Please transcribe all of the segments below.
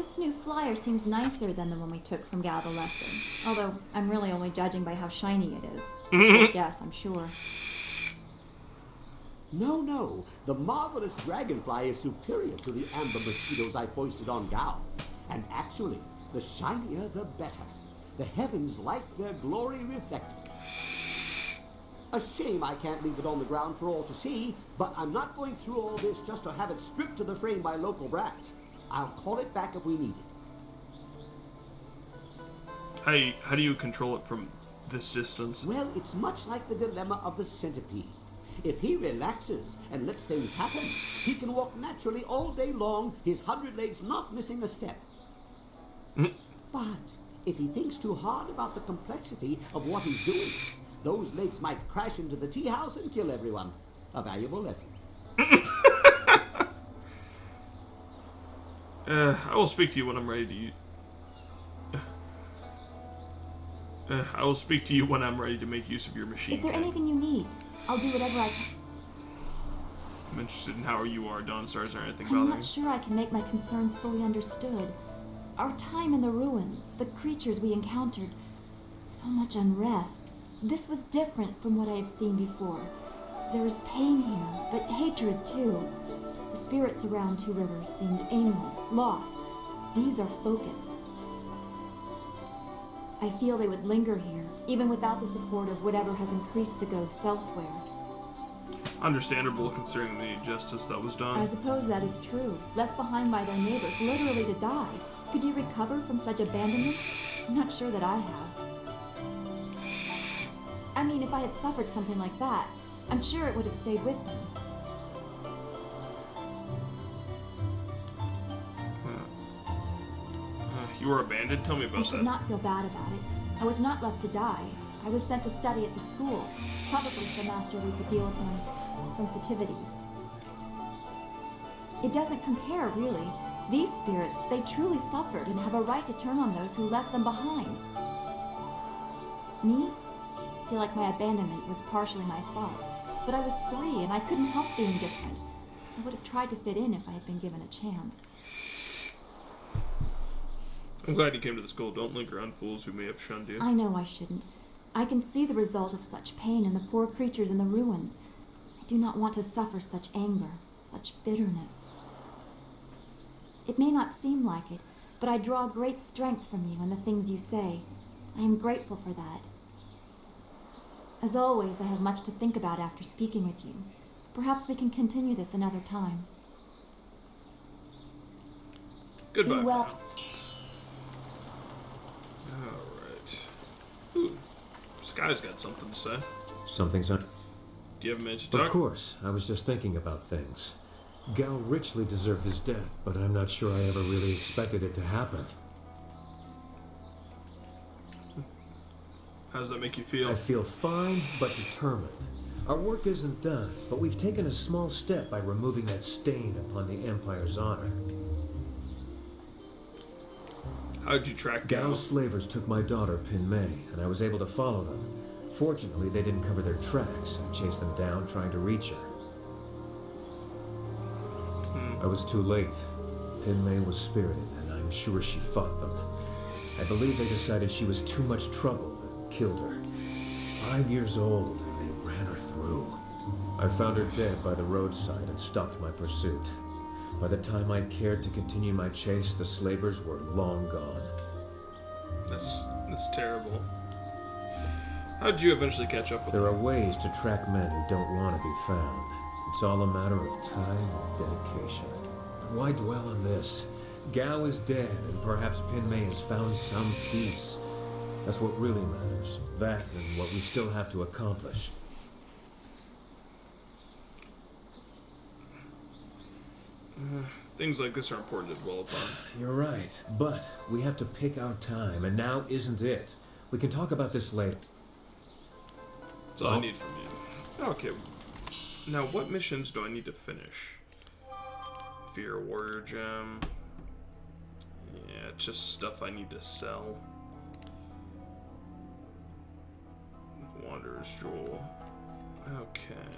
This new flyer seems nicer than the one we took from Gal the Lesser. Although, I'm really only judging by how shiny it is. Yes, I'm sure. No. The marvelous dragonfly is superior to the amber mosquitoes I foisted on Gao. And actually, the shinier the better. The heavens like their glory reflected. A shame I can't leave it on the ground for all to see, but I'm not going through all this just to have it stripped to the frame by local brats. I'll call it back if we need it. How do you control it from this distance? Well, it's much like the dilemma of the centipede. If he relaxes and lets things happen, he can walk naturally all day long, his 100 legs not missing a step. But if he thinks too hard about the complexity of what he's doing, those legs might crash into the tea house and kill everyone. A valuable lesson. I will speak to you when I'm ready to... I will speak to you when I'm ready to make use of your machine. Is there anything you need? I'll do whatever I can. I'm interested in how you are, Dawnstar. Is there anything I'm bothering you? not sure I can make my concerns fully understood. Our time in the ruins, the creatures we encountered, so much unrest. This was different from what I have seen before. There is pain here, but hatred too. The spirits around Two Rivers seemed aimless, lost. These are focused. I feel they would linger here, even without the support of whatever has increased the ghosts elsewhere. Understandable, considering the injustice that was done. I suppose that is true. Left behind by their neighbors, literally to die. Could you recover from such abandonment? I'm not sure that I have. I mean, if I had suffered something like that, I'm sure it would have stayed with me. You were abandoned? Tell me about that. You should not feel bad about it. I was not left to die. I was sent to study at the school, probably so Master Lee could deal with my sensitivities. It doesn't compare, really. These spirits, they truly suffered and have a right to turn on those who left them behind. Me? I feel like my abandonment was partially my fault. But I was 3 and I couldn't help being different. I would have tried to fit in if I had been given a chance. I'm glad you came to the school. Don't linger on fools who may have shunned you. I know I shouldn't. I can see the result of such pain in the poor creatures in the ruins. I do not want to suffer such anger, such bitterness. It may not seem like it, but I draw great strength from you and the things you say. I am grateful for that. As always, I have much to think about after speaking with you. Perhaps we can continue this another time. Goodbye. Be well. Alright. Ooh. Sky's got something to say. Something's on. Do you have a minute to talk? Of course. I was just thinking about things. Gao richly deserved his death, but I'm not sure I ever really expected it to happen. How does that make you feel? I feel fine, but determined. Our work isn't done, but we've taken a small step by removing that stain upon the Empire's honor. How did you track Gao? Gao's slavers took my daughter, Pin Mei, and I was able to follow them. Fortunately, they didn't cover their tracks. I chased them down, trying to reach her. I was too late. Pin Mei was spirited, and I'm sure she fought them. I believe they decided she was too much trouble and killed her. 5 years old, and they ran her through. I found her dead by the roadside and stopped my pursuit. By the time I cared to continue my chase, the slavers were long gone. That's terrible. How did you eventually catch up with them? There are ways to track men who don't want to be found. It's all a matter of time and dedication. But why dwell on this? Gao is dead, and perhaps Pin Mei has found some peace. That's what really matters. That and what we still have to accomplish. Things like this are important to dwell upon. You're right, but we have to pick our time, and now isn't it. We can talk about this later. That's all I need from you. Okay. Now, what missions do I need to finish? Fear Warrior Gem. Yeah, it's just stuff I need to sell. Wanderer's Jewel. Okay.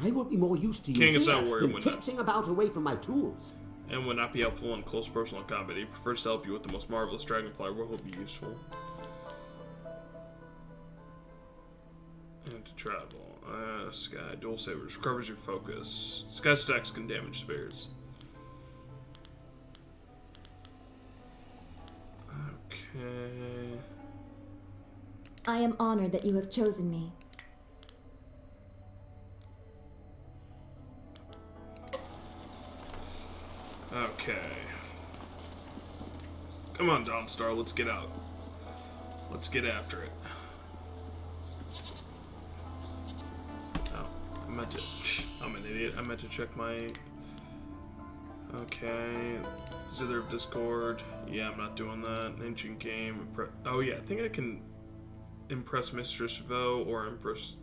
I will be more used to you King is here not worried than when tipsing about away from my tools. and would not be helpful in close personal combat. He prefers to help you with the most marvelous dragonfly where he'll be useful. And to travel. Sky, dual sabers, recovers your focus. Sky stacks can damage spirits. Okay. I am honored that you have chosen me. Okay. Come on, Dawnstar, let's get out. Let's get after it. Oh, I meant to... I'm an idiot. I meant to check my... Okay. Zither of Discord. Yeah, I'm not doing that. Ancient game. Oh, yeah, I think I can impress Mistress Vo or impress...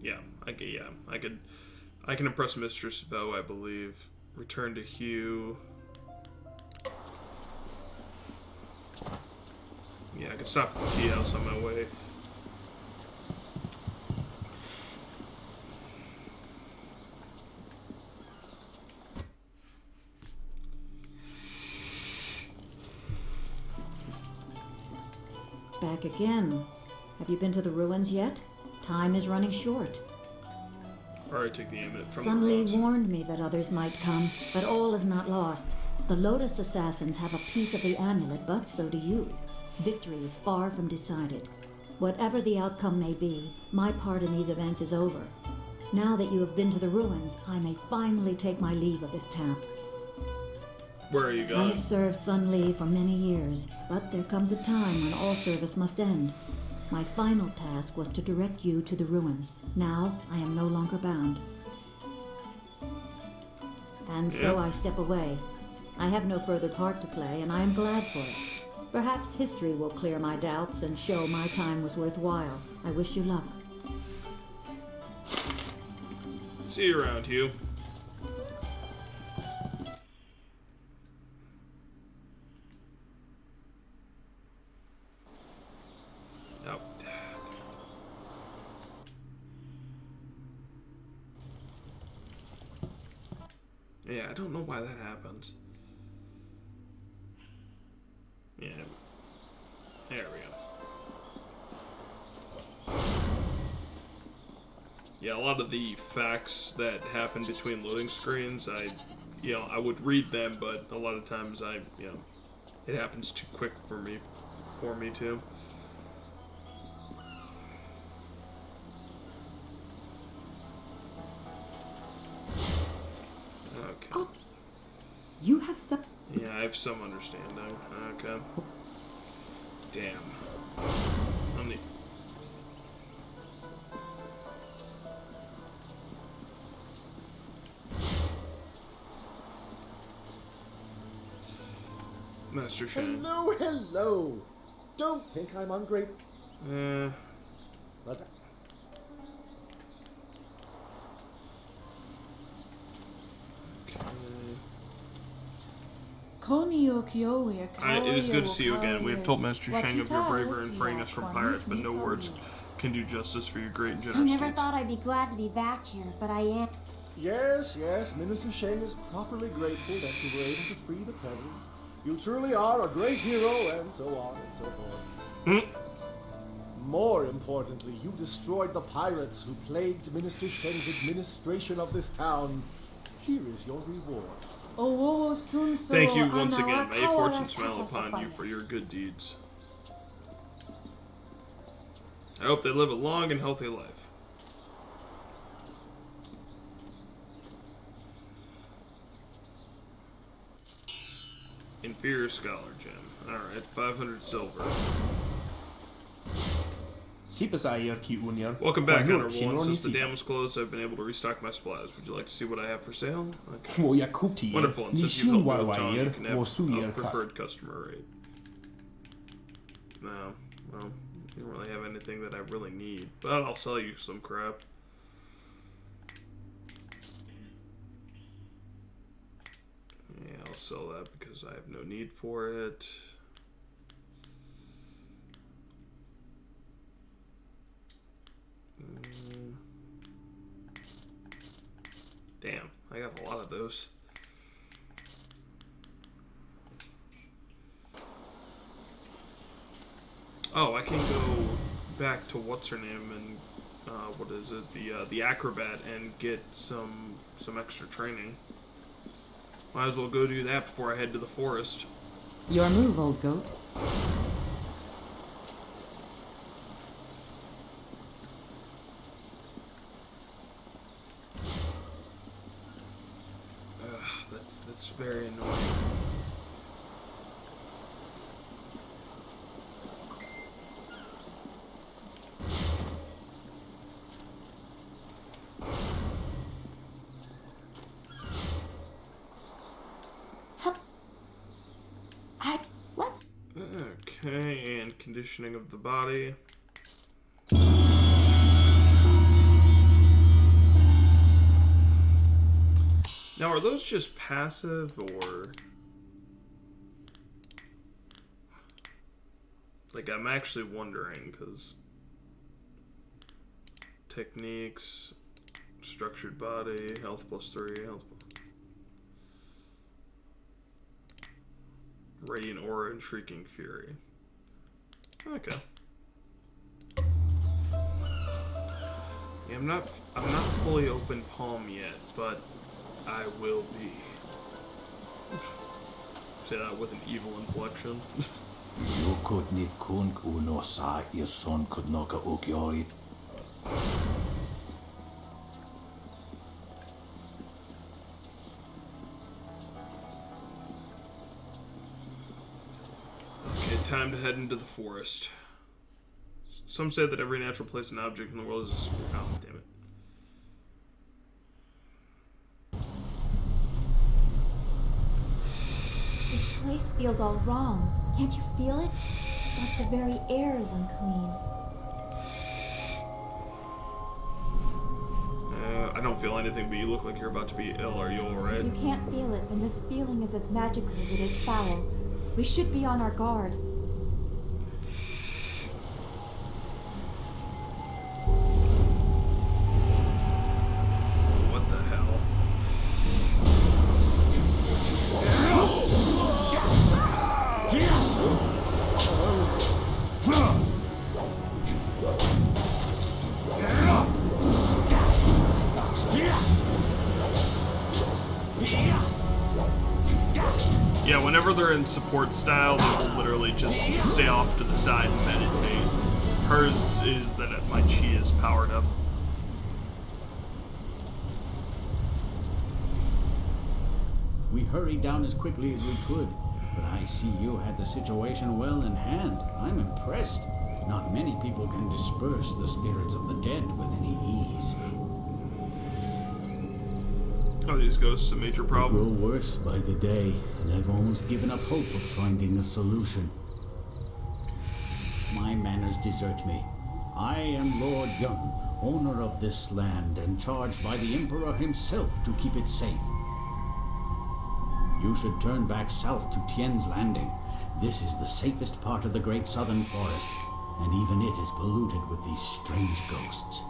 Yeah, I can impress Mistress Vo, I believe. Return to Hugh. Yeah, I can stop at the tea house on my way. Back again. Have you been to the ruins yet? Time is running short. Alright, take the amulet from Sun the Li rocks. warned me that others might come, but all is not lost. The Lotus Assassins have a piece of the amulet, but so do you. Victory is far from decided. Whatever the outcome may be, my part in these events is over. Now that you have been to the ruins, I may finally take my leave of this town. Where are you I going? have served Sun Li for many years, but there comes a time when all service must end. My final task was to direct you to the ruins. Now I am no longer bound. And so I step away. I have no further part to play, and I am glad for it. Perhaps history will clear my doubts and show my time was worthwhile. I wish you luck. See you around, Hugh. Oh. Yeah, I don't know why that happens. Yeah. There we go. Yeah, a lot of the facts that happen between loading screens, I would read them, but a lot of times it happens too quick for me to. Okay. Oh, you have some... Yeah, I have some understanding. Okay. Damn. I'm the... Master Shane. Hello, hello. Don't think I'm ungrateful. But It is good to see you again. We have told Master Shang of your bravery and freeing us from pirates, but no words can do justice for your great and I generous never deeds. thought I'd be glad to be back here, but I am. yes, Minister Shane is properly grateful that you were able to free the peasants. You truly are a great hero, and so on and so forth. More importantly, you destroyed the pirates who plagued Minister Shen's administration of this town. Here is your reward. Thank you once again. May fortune smile upon you for your good deeds. I hope they live a long and healthy life. Inferior Scholar Gem. Alright, 500 silver. Welcome back, Honorable One. Since the dam was closed, I've been able to restock my supplies. Would you like to see what I have for sale? Okay. Wonderful. And since you've helped me with Tom, you can have a preferred customer rate. No. Well, you don't really have anything that I really need. But I'll sell you some crap. Yeah, I'll sell that because I have no need for it. Damn, I got a lot of those. Oh, I can go back to what's her name and what is it? The acrobat and get some extra training. Might as well go do that before I head to the forest. Your move, old goat. That's very annoying. Let's... Okay, and conditioning of the body. Now, are those just passive, or... Like, I'm actually wondering, because... Techniques, structured body, health +3, health Radiant Aura and Shrieking Fury. Okay. Yeah, I'm not fully open palm yet, but I will be. Say that with an evil inflection. You could ni kun uno sa your son could knock a ukiori. Okay, time to head into the forest. Some say that every natural place and object in the world is a spirit. Oh, damn it. This place feels all wrong. Can't you feel it? It's like the very air is unclean. I don't feel anything, but you look like you're about to be ill. Are you alright? If you can't feel it, then this feeling is as magical as it is foul. We should be on our guard. What the hell? Yeah, whenever they're in support style, they will literally just stay off to the side and meditate. Hers is that my chi is powered up. We hurried down as quickly as we could, but I see you had the situation well in hand. I'm impressed. Not many people can disperse the spirits of the dead with any ease. Oh, these ghosts a major They problem? grow worse by the day, and I've almost given up hope of finding a solution. My manners desert me. I am Lord Young, owner of this land, and charged by the Emperor himself to keep it safe. You should turn back south to Tien's Landing. This is the safest part of the Great Southern Forest, and even it is polluted with these strange ghosts.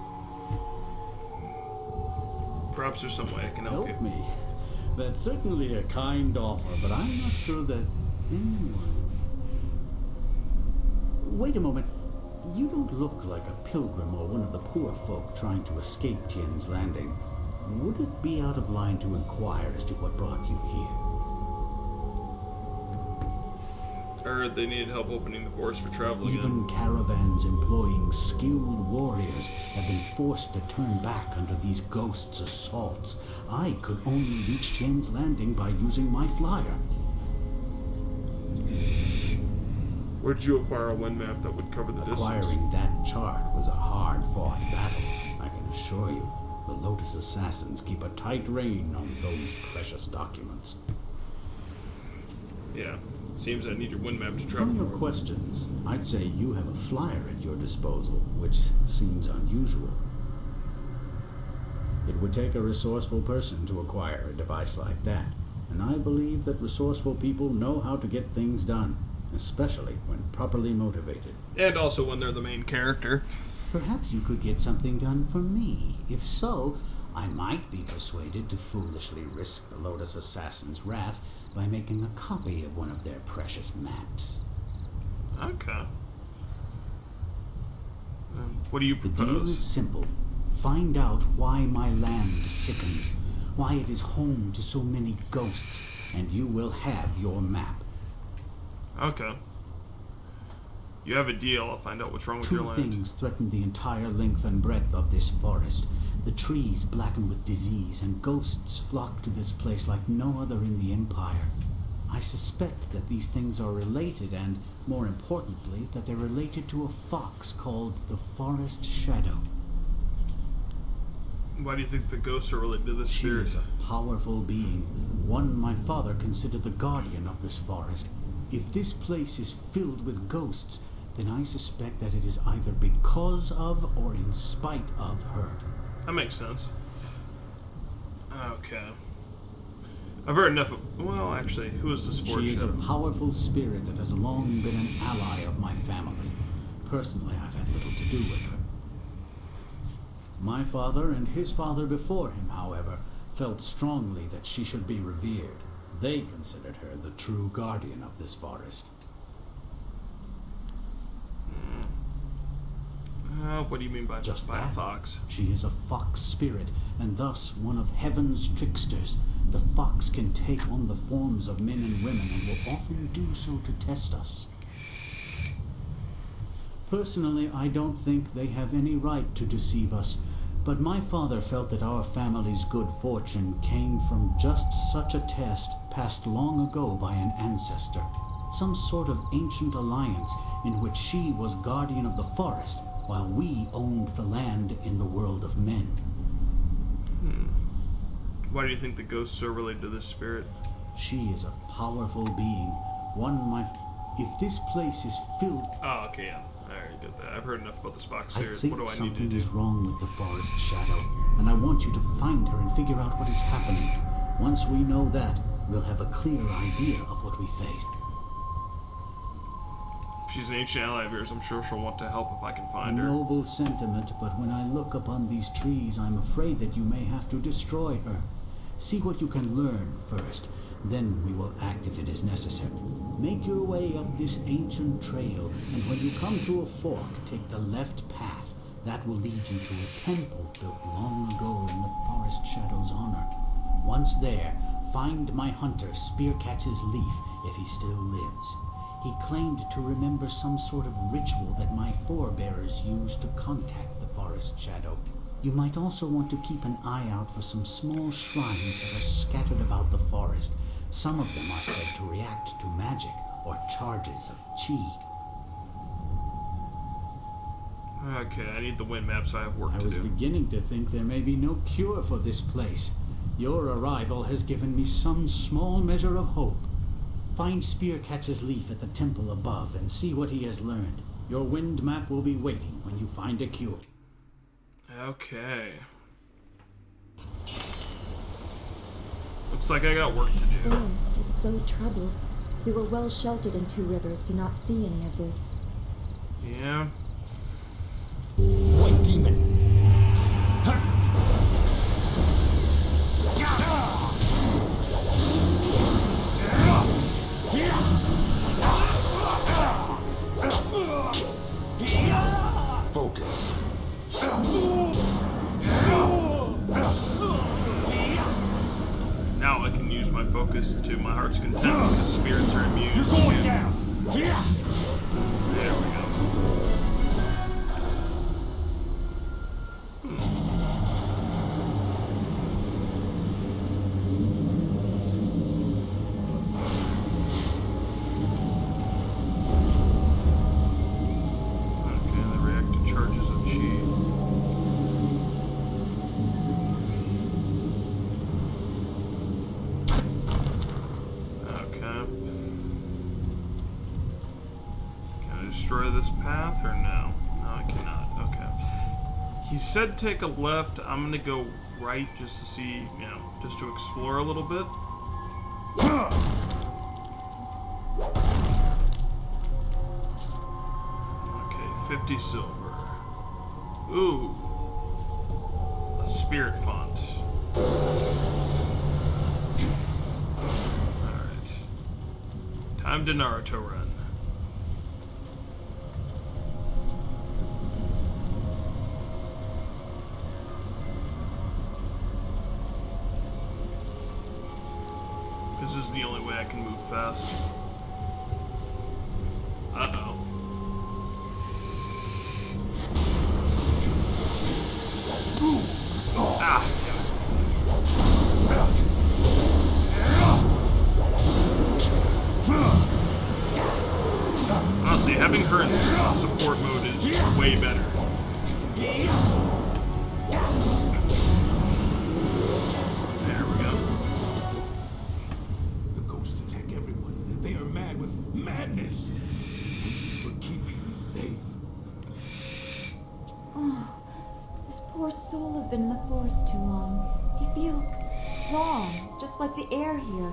Perhaps there's some way I can help you. Help me? That's certainly a kind offer, but I'm not sure that anyone... Wait a moment. You don't look like a pilgrim or one of the poor folk trying to escape Tien's Landing. Would it be out of line to inquire as to what brought you here? I heard they needed help opening the forest for travel again. Even caravans employing skilled warriors have been forced to turn back under these ghosts' assaults. I could only reach Tien's Landing by using my flyer. Where did you acquire a wind map that would cover the distance? Acquiring that chart was a hard-fought battle, I can assure you. The Lotus Assassins keep a tight rein on those precious documents. Yeah. Seems I need your wind map to travel. From your questions, I'd say you have a flyer at your disposal, which seems unusual. It would take a resourceful person to acquire a device like that, and I believe that resourceful people know how to get things done, especially when properly motivated. And also when they're the main character. Perhaps you could get something done for me. If so, I might be persuaded to foolishly risk the Lotus Assassin's wrath by making a copy of one of their precious maps. Okay. What do you The deal propose? is simple. Find out why my land sickens, why it is home to so many ghosts, and you will have your map. Okay. You have a deal. I'll find out what's wrong with your Two land. things threaten the entire length and breadth of this forest. The trees blacken with disease, and ghosts flock to this place like no other in the Empire. I suspect that these things are related, and, more importantly, that they're related to a fox called the Forest Shadow. Why do you think the ghosts are related to this She spirit? is a powerful being, one my father considered the guardian of this forest. If this place is filled with ghosts, then I suspect that it is either because of or in spite of her. That makes sense. Okay. I've heard enough of... Well, actually, who is this Forest She is a Shadow? powerful spirit that has long been an ally of my family. Personally, I've had little to do with her. My father and his father before him, however, felt strongly that she should be revered. They considered her the true guardian of this forest. What do you mean by Just by a that. fox? She is a fox spirit, and thus one of heaven's tricksters. The fox can take on the forms of men and women, and will often do so to test us. Personally, I don't think they have any right to deceive us, but my father felt that our family's good fortune came from just such a test passed long ago by an ancestor. Some sort of ancient alliance in which she was guardian of the forest, while we owned the land in the world of men. Why do you think the ghosts are related to this spirit? She is a powerful being, if this place is filled... Oh, okay, yeah. I already get that. I've heard enough about this fox I series. think What do I need to something do? is wrong with the Forest Shadow, and I want you to find her and figure out what is happening. Once we know that, we'll have a clear idea of what we faced. If she's an ancient ally of yours, I'm sure she'll want to help if I can A find her. noble sentiment, but when I look upon these trees, I'm afraid that you may have to destroy her. See what you can learn first, then we will act if it is necessary. Make your way up this ancient trail, and when you come to a fork, take the left path. That will lead you to a temple built long ago in the Forest Shadow's honor. Once there, find my hunter Spearcatch's Leaf if he still lives. He claimed to remember some sort of ritual that my forebears used to contact the Forest Shadow. You might also want to keep an eye out for some small shrines that are scattered about the forest. Some of them are said to react to magic or charges of chi. Okay, I need the wind map, so I have work I to was do. beginning to think there may be no cure for this place. Your arrival has given me some small measure of hope. Find Spearcatch's Leaf at the temple above and see what he has learned. Your wind map will be waiting when you find a cure. Okay. Looks like I got work to This do. forest is so troubled. We were well sheltered in Two Rivers to not see any of this. Yeah. White demon! Focus. Now I can use my focus to my heart's content because spirits are immune to... There we go. Okay, they react to charges of chi. Okay. Can I destroy this path or no? No, I cannot. Okay. He said take a left. I'm gonna go right just to see, you know, just to explore a little bit. Okay, 50 silver. Ooh. A spirit font. Alright. Time to Naruto run. only way I can move fast. Uh-oh. Ah, honestly, having her in support mode is way better. There we go. The ghosts attack everyone. They are mad with madness. For keeping me safe. Oh, this poor soul has been in the forest too long. He feels wrong, just like the air here.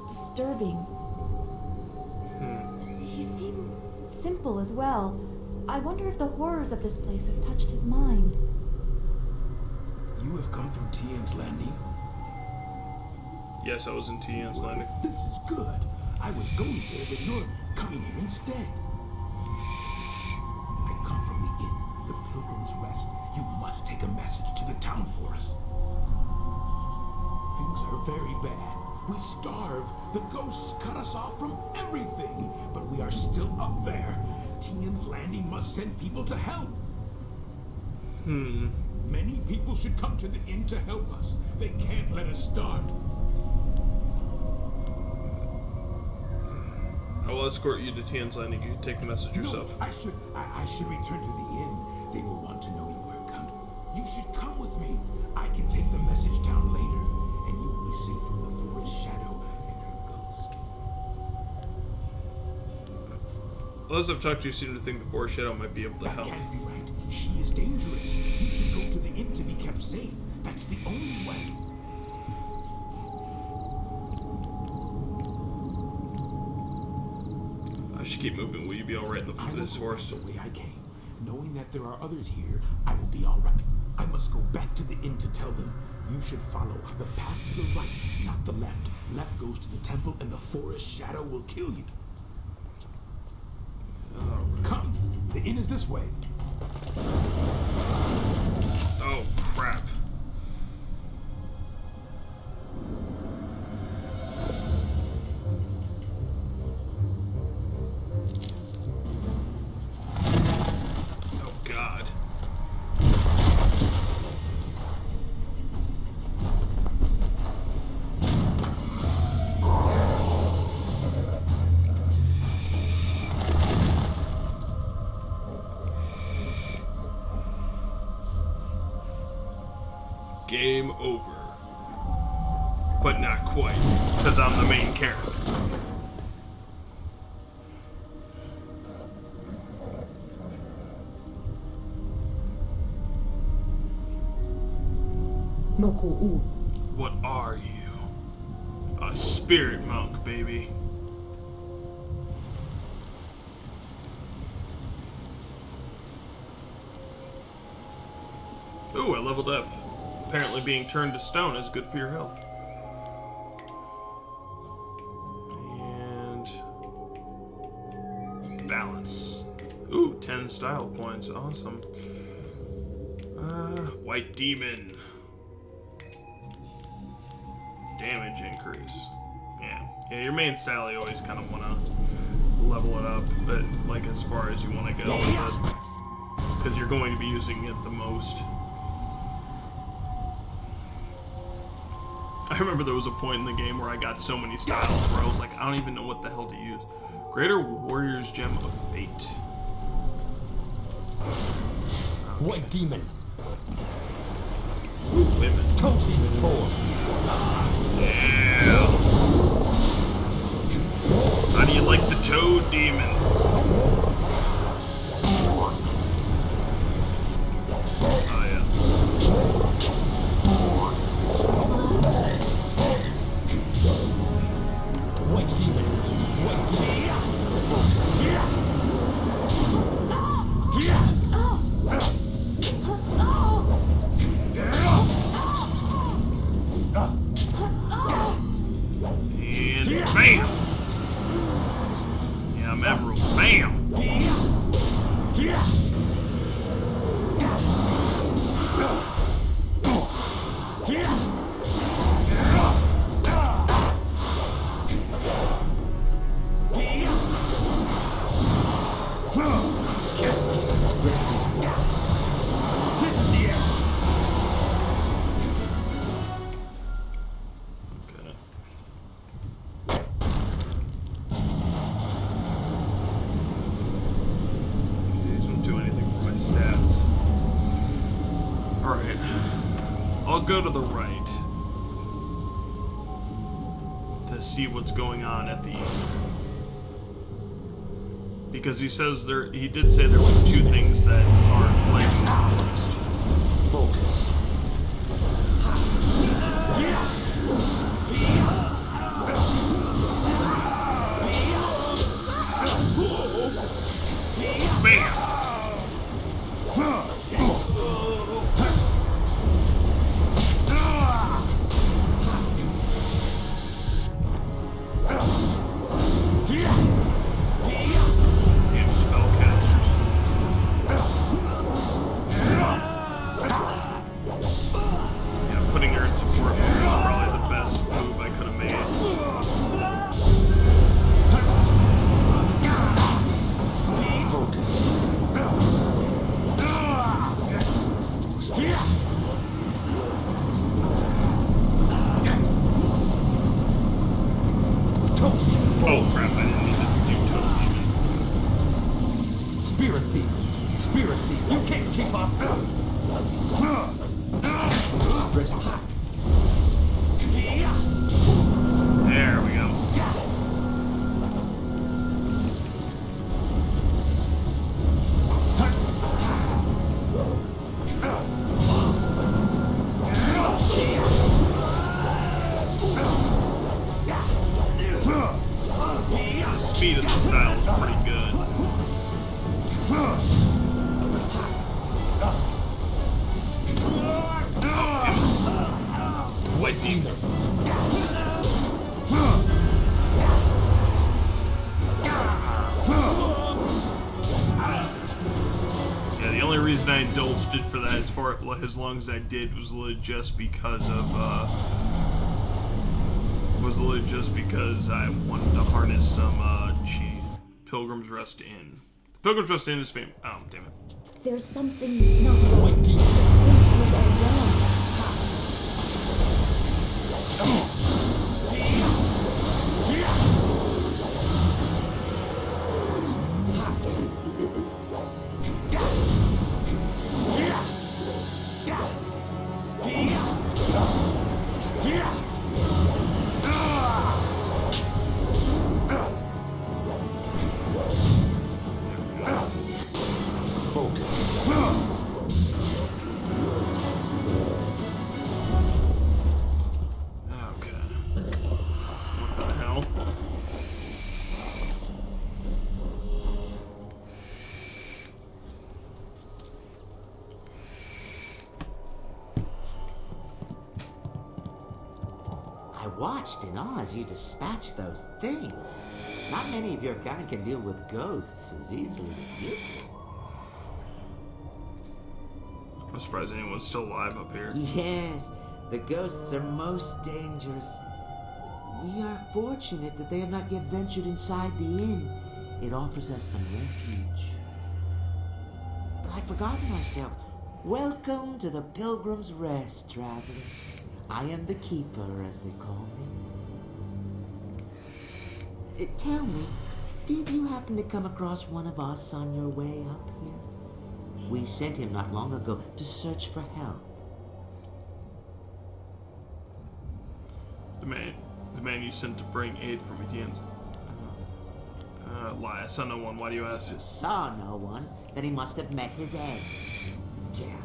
It's disturbing. He seems simple as well. I wonder if the horrors of this place have touched his mind. You have come from Tian's Landing? Yes, I was in Tian's Landing. This is good. I was going there, but you're coming here instead. I come from the inn, the Pilgrim's Rest. You must take a message to the town for us. Things are very bad. We starve. The ghosts cut us off from everything. But we are still up there. Tian's Landing must send people to help. Many people should come to the inn to help us. They can't let us starve. I will escort you to Tian's Landing. You can take the message yourself. No, I should return to the inn. They will want to know you are coming. You should come with me. I can take the message down later, and you will be safe from the forest shadow and her ghost. Those I've talked to seem to think the Forest Shadow might be able to help. That can't be right. She is dangerous. You should go to the inn to be kept safe. That's the only way. I should keep moving. Will you be alright in this forest? The way I came. Knowing that there are others here, I will be alright. I must go back to the inn to tell them. You should follow the path to the right, not the left. Left goes to the temple, and the forest shadow will kill you. Come. The inn is this way. Oh, crap. Oh, God. Game over. But not quite, because I'm the main character. What are you? A spirit monk, baby. Ooh, I leveled up. Apparently being turned to stone is good for your health. And balance. Ooh, 10 style points. Awesome. White demon. Damage increase. Yeah, your main style you always kind of want to level it up, but like as far as you want to go, because you're going to be using it the most. I remember there was a point in the game where I got so many styles where I was like, I don't even know what the hell to use. Greater Warrior's Gem of Fate. Okay. White demon. Women. Yeah. How do you like the Toad Demon? Oh yeah. White demon. White demon. And bam! Yeah, I'm Emerald. Bam! I'll go to the right to see what's going on at the end. Because he says he did say there was two things that are plaguing the forest. Focus. Bam! Damn spellcasters. Yeah, putting her in support mode is probably the best move I could have made. Focus. Oh crap, I didn't need to do total demon. Spirit thief. Spirit thief. You can't keep up. Stress that. There we go. The speed of the style is pretty good. White demon. Yeah, the only reason I indulged it for that as long as I did was literally just because of I wanted to harness some Pilgrim's Rest Inn. Pilgrim's Rest Inn is famous. Oh, damn it. There's something not right. This place will go wrong. I watched in awe as you dispatched those things. Not many of your kind can deal with ghosts as easily as you do. I'm surprised anyone's still alive up here. Yes, the ghosts are most dangerous. We are fortunate that they have not yet ventured inside the inn. It offers us some refuge. But I'd forgotten myself. Welcome to the Pilgrim's Rest, traveler. I am the keeper, as they call me. Tell me, did you happen to come across one of us on your way up here? We sent him not long ago to search for help. The man you sent to bring aid from Etienne's. Lie, I saw no one. Why do you ask? You saw no one? Then he must have met his end. Damn her.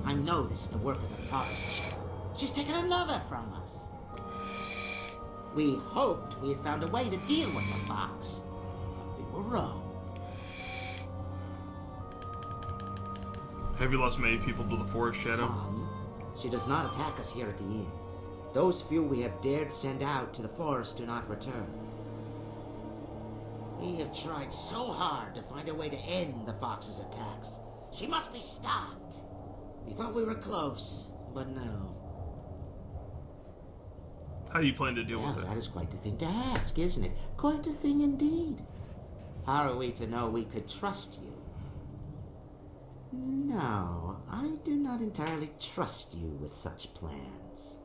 I know this is the work of the Forest Shadow. She's taken another from us. We hoped we had found a way to deal with the fox. We were wrong. Have you lost many people to the Forest Shadow? Some. She does not attack us here at the inn. Those few we have dared send out to the forest do not return. We have tried so hard to find a way to end the fox's attacks. She must be stopped. We thought we were close, but no. How do you plan to deal with it? That is quite a thing to ask, isn't it? Quite a thing indeed. How are we to know we could trust you? No, I do not entirely trust you with such plans.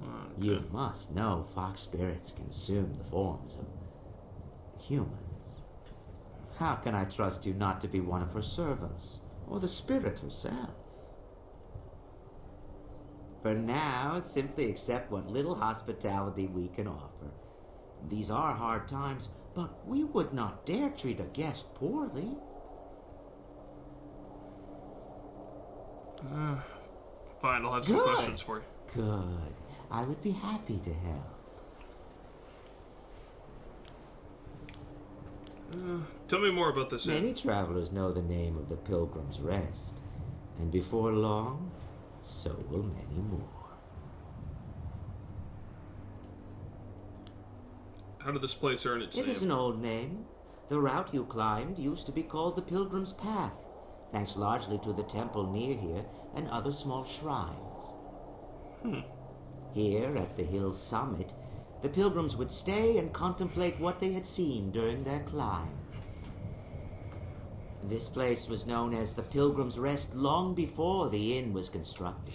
Okay. You must know fox spirits can assume the forms of humans. How can I trust you not to be one of her servants, or the spirit herself? For now, simply accept what little hospitality we can offer. These are hard times, but we would not dare treat a guest poorly. Fine, I'll have some questions for you. Good. I would be happy to help. Tell me more about this inn. Many travelers know the name of the Pilgrim's Rest, and before long, so will many more. How did this place earn its name? It is an old name. The route you climbed used to be called the Pilgrim's Path, thanks largely to the temple near here and other small shrines. Here, at the hill's summit, the pilgrims would stay and contemplate what they had seen during their climb. This place was known as the Pilgrim's Rest long before the inn was constructed.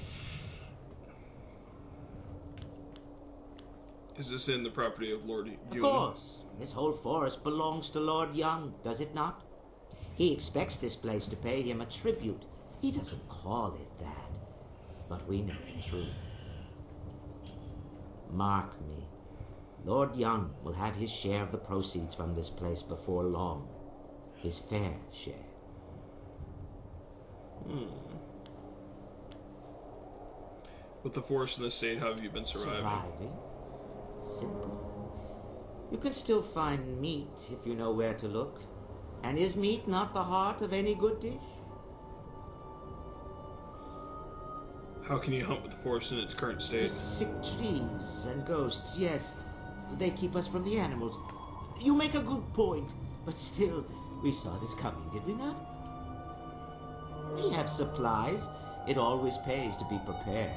Is this inn the property of Lord Young? Of course. This whole forest belongs to Lord Young, does it not? He expects this place to pay him a tribute. He doesn't call it that, but we know the truth. Mark me. Lord Young will have his share of the proceeds from this place before long. His fair share. With the forest in the state, how have you been surviving? Simple. You can still find meat if you know where to look. And is meat not the heart of any good dish? How can you hunt with the forest in its current state? The sick trees and ghosts, yes. They keep us from the animals. You make a good point, but still, we saw this coming, did we not? We have supplies. It always pays to be prepared.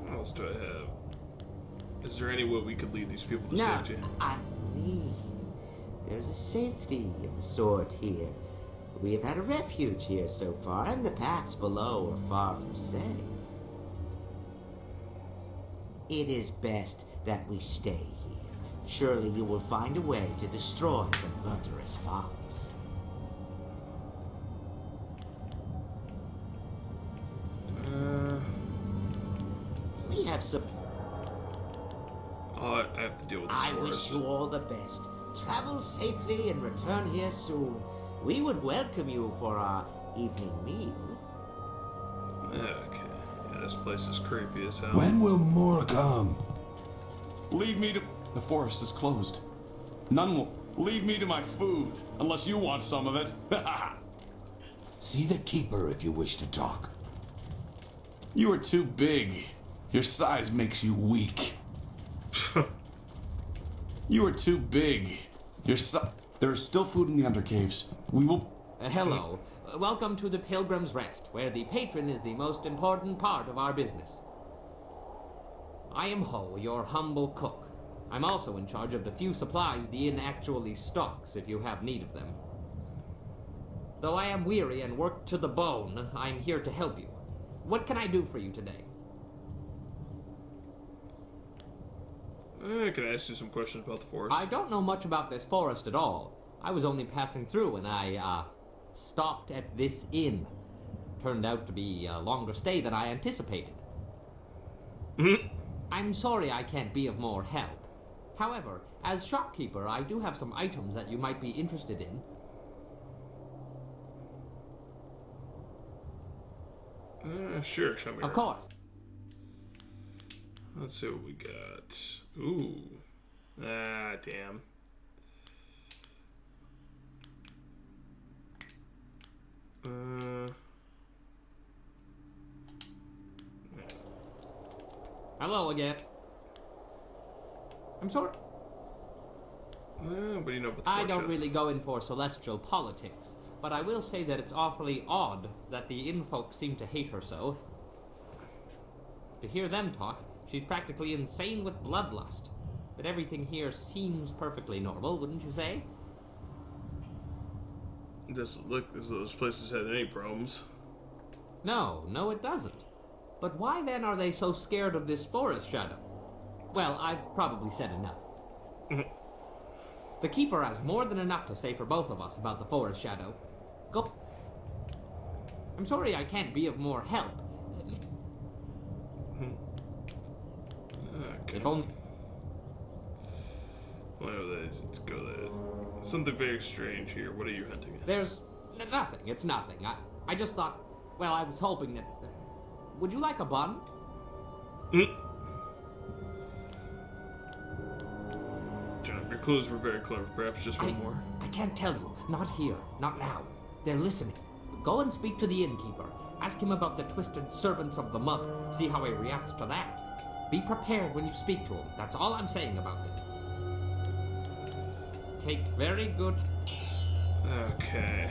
What else do I have? Is there any way we could lead these people to Now, safety? there's a safety of a sort here. We have had a refuge here so far, and the paths below are far from safe. It is best that we stay here. Surely you will find a way to destroy the murderous fox. We have Oh, I have to deal with this I forest. wish you all the best. Travel safely and return here soon. We would welcome you for our evening meal. Okay. Yeah, this place is creepy as hell. When will more come? Leave me to... The forest is closed. None will... Leave me to my food, unless you want some of it. See the keeper if you wish to talk. You are too big. Your size makes you weak. You are too big. There is still food in the undercaves. We will... Hello. Welcome to the Pilgrim's Rest, where the patron is the most important part of our business. I am Ho, your humble cook. I'm also in charge of the few supplies the inn actually stocks, if you have need of them. Though I am weary and worked to the bone, I'm here to help you. What can I do for you today? Can I ask you some questions about the forest? I don't know much about this forest at all. I was only passing through and I, stopped at this inn. Turned out to be a longer stay than I anticipated. I'm sorry I can't be of more help. However, as shopkeeper, I do have some items that you might be interested in. Sure, show me. Of course. Let's see what we got. Ooh. Ah, damn. Hello again. I'm sorry. What do you know about the I forest don't shop? really go in for celestial politics, but I will say that it's awfully odd that the inn folk seem to hate her so. To hear them talk, she's practically insane with bloodlust. But everything here seems perfectly normal, wouldn't you say? It doesn't look as though those places had any problems. No, it doesn't. But why then are they so scared of this forest shadow? Well, I've probably said enough. The Keeper has more than enough to say for both of us about the Forest Shadow. Go. I'm sorry I can't be of more help. Okay. If only... Let's go there. Something very strange here. What are you hinting at? There's nothing. It's nothing. I just thought... Well, I was hoping that... would you like a bun? John, your clues were very clever. Perhaps just one more. I can't tell you. Not here. Not now. They're listening. Go and speak to the innkeeper. Ask him about the twisted servants of the mother. See how he reacts to that. Be prepared when you speak to him. That's all I'm saying about it. Take very good... Okay.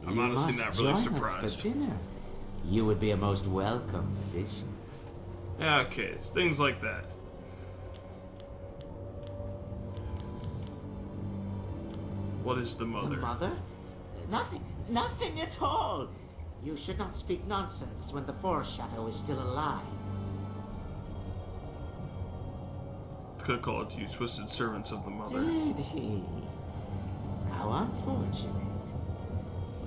I'm honestly not really surprised. For dinner. You would be a most welcome addition. Okay, it's things like that. What is the mother? The mother? Nothing at all. You should not speak nonsense when the Forest Shadow is still alive. Could call it you twisted servants of the mother. Did he? How unfortunate.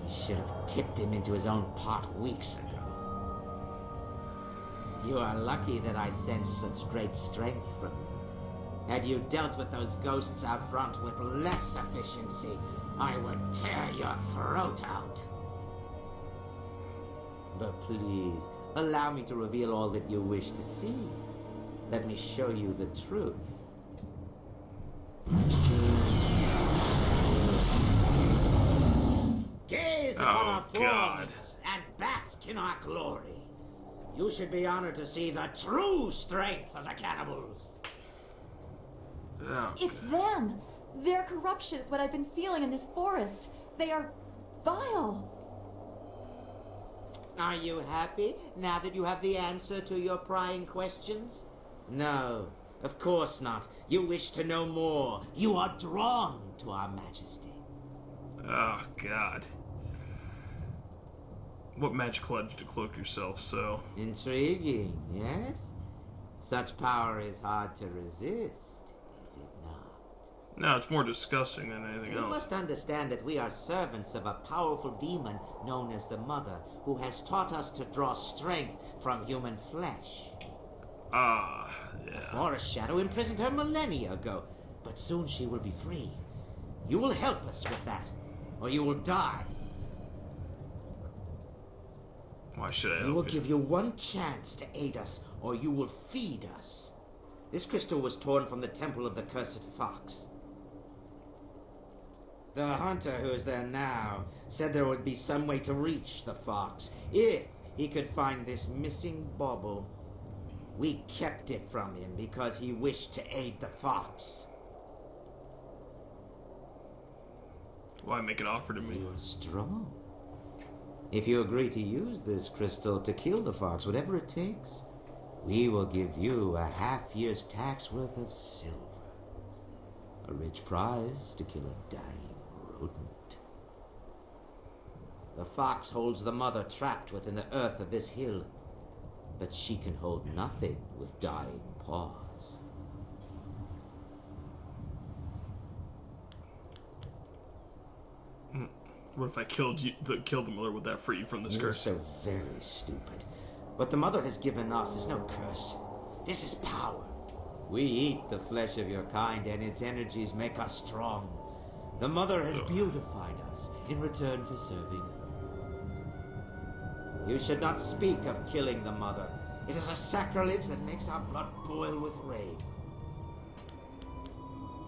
We should have tipped him into his own pot weeks ago. You are lucky that I sense such great strength from you. Had you dealt with those ghosts out front with less efficiency, I would tear your throat out. But please, allow me to reveal all that you wish to see. Let me show you the truth. Gaze upon our forms and bask in our glory. You should be honored to see the true strength of the cannibals. It's them! Their corruption is what I've been feeling in this forest. They are vile. Are you happy now that you have the answer to your prying questions? No, of course not. You wish to know more. You are drawn to our majesty. Oh, God. What magic led you to cloak yourself so? Intriguing, yes? Such power is hard to resist, is it not? No, it's more disgusting than anything else. You must understand that we are servants of a powerful demon known as the Mother, who has taught us to draw strength from human flesh. Yeah. The Forest Shadow imprisoned her millennia ago, but soon she will be free. You will help us with that, or you will die. Why should I help We will give you one chance to aid us, or you will feed us. This crystal was torn from the temple of the cursed fox. The hunter who is there now said there would be some way to reach the fox, if he could find this missing bauble. We kept it from him because he wished to aid the fox. Why make an offer to me? You're strong. If you agree to use this crystal to kill the fox, whatever it takes, we will give you a half-year's tax worth of silver. A rich prize to kill a dying rodent. The fox holds the mother trapped within the earth of this hill, but she can hold nothing with dying paws. What if I killed the mother? Would that free you from this curse? You're so very stupid. What the mother has given us is no curse. This is power. We eat the flesh of your kind, and its energies make us strong. The mother has beautified us in return for serving. You should not speak of killing the mother. It is a sacrilege that makes our blood boil with rage.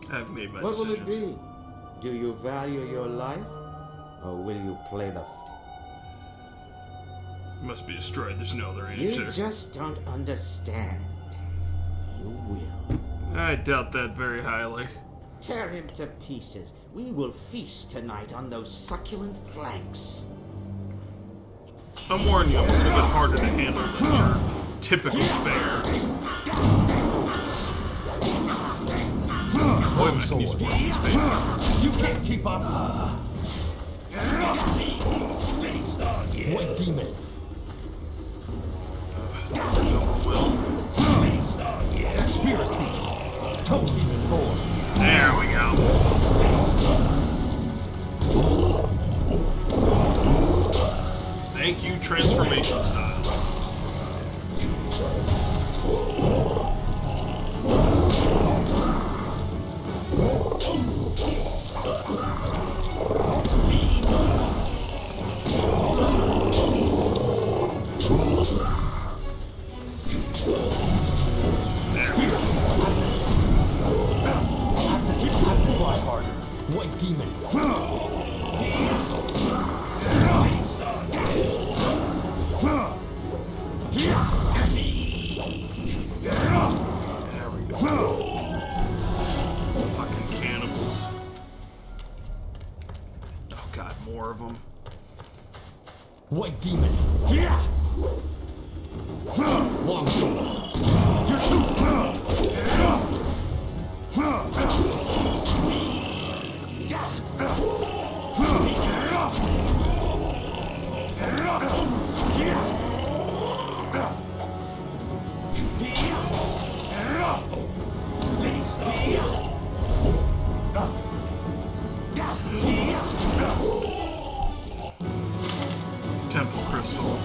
I've made my What decisions. will it be? Do you value your life? Or will you play the It must be destroyed. There's no other You answer. just don't understand. You will. I doubt that very highly. Tear him to pieces. We will feast tonight on those succulent flanks. I'm warning you, I'm a little bit harder to handle than your typical fare. Boy, man, can use one of these fare. You can't keep up. What demon? There's overwhelmed. Spirit thief. choke even more. There we go. Thank you, transformation styles. Try harder. White demon. There we go. Fucking cannibals. Oh god, more of them. White demon. Long sword. You're too slow. Temple crystal.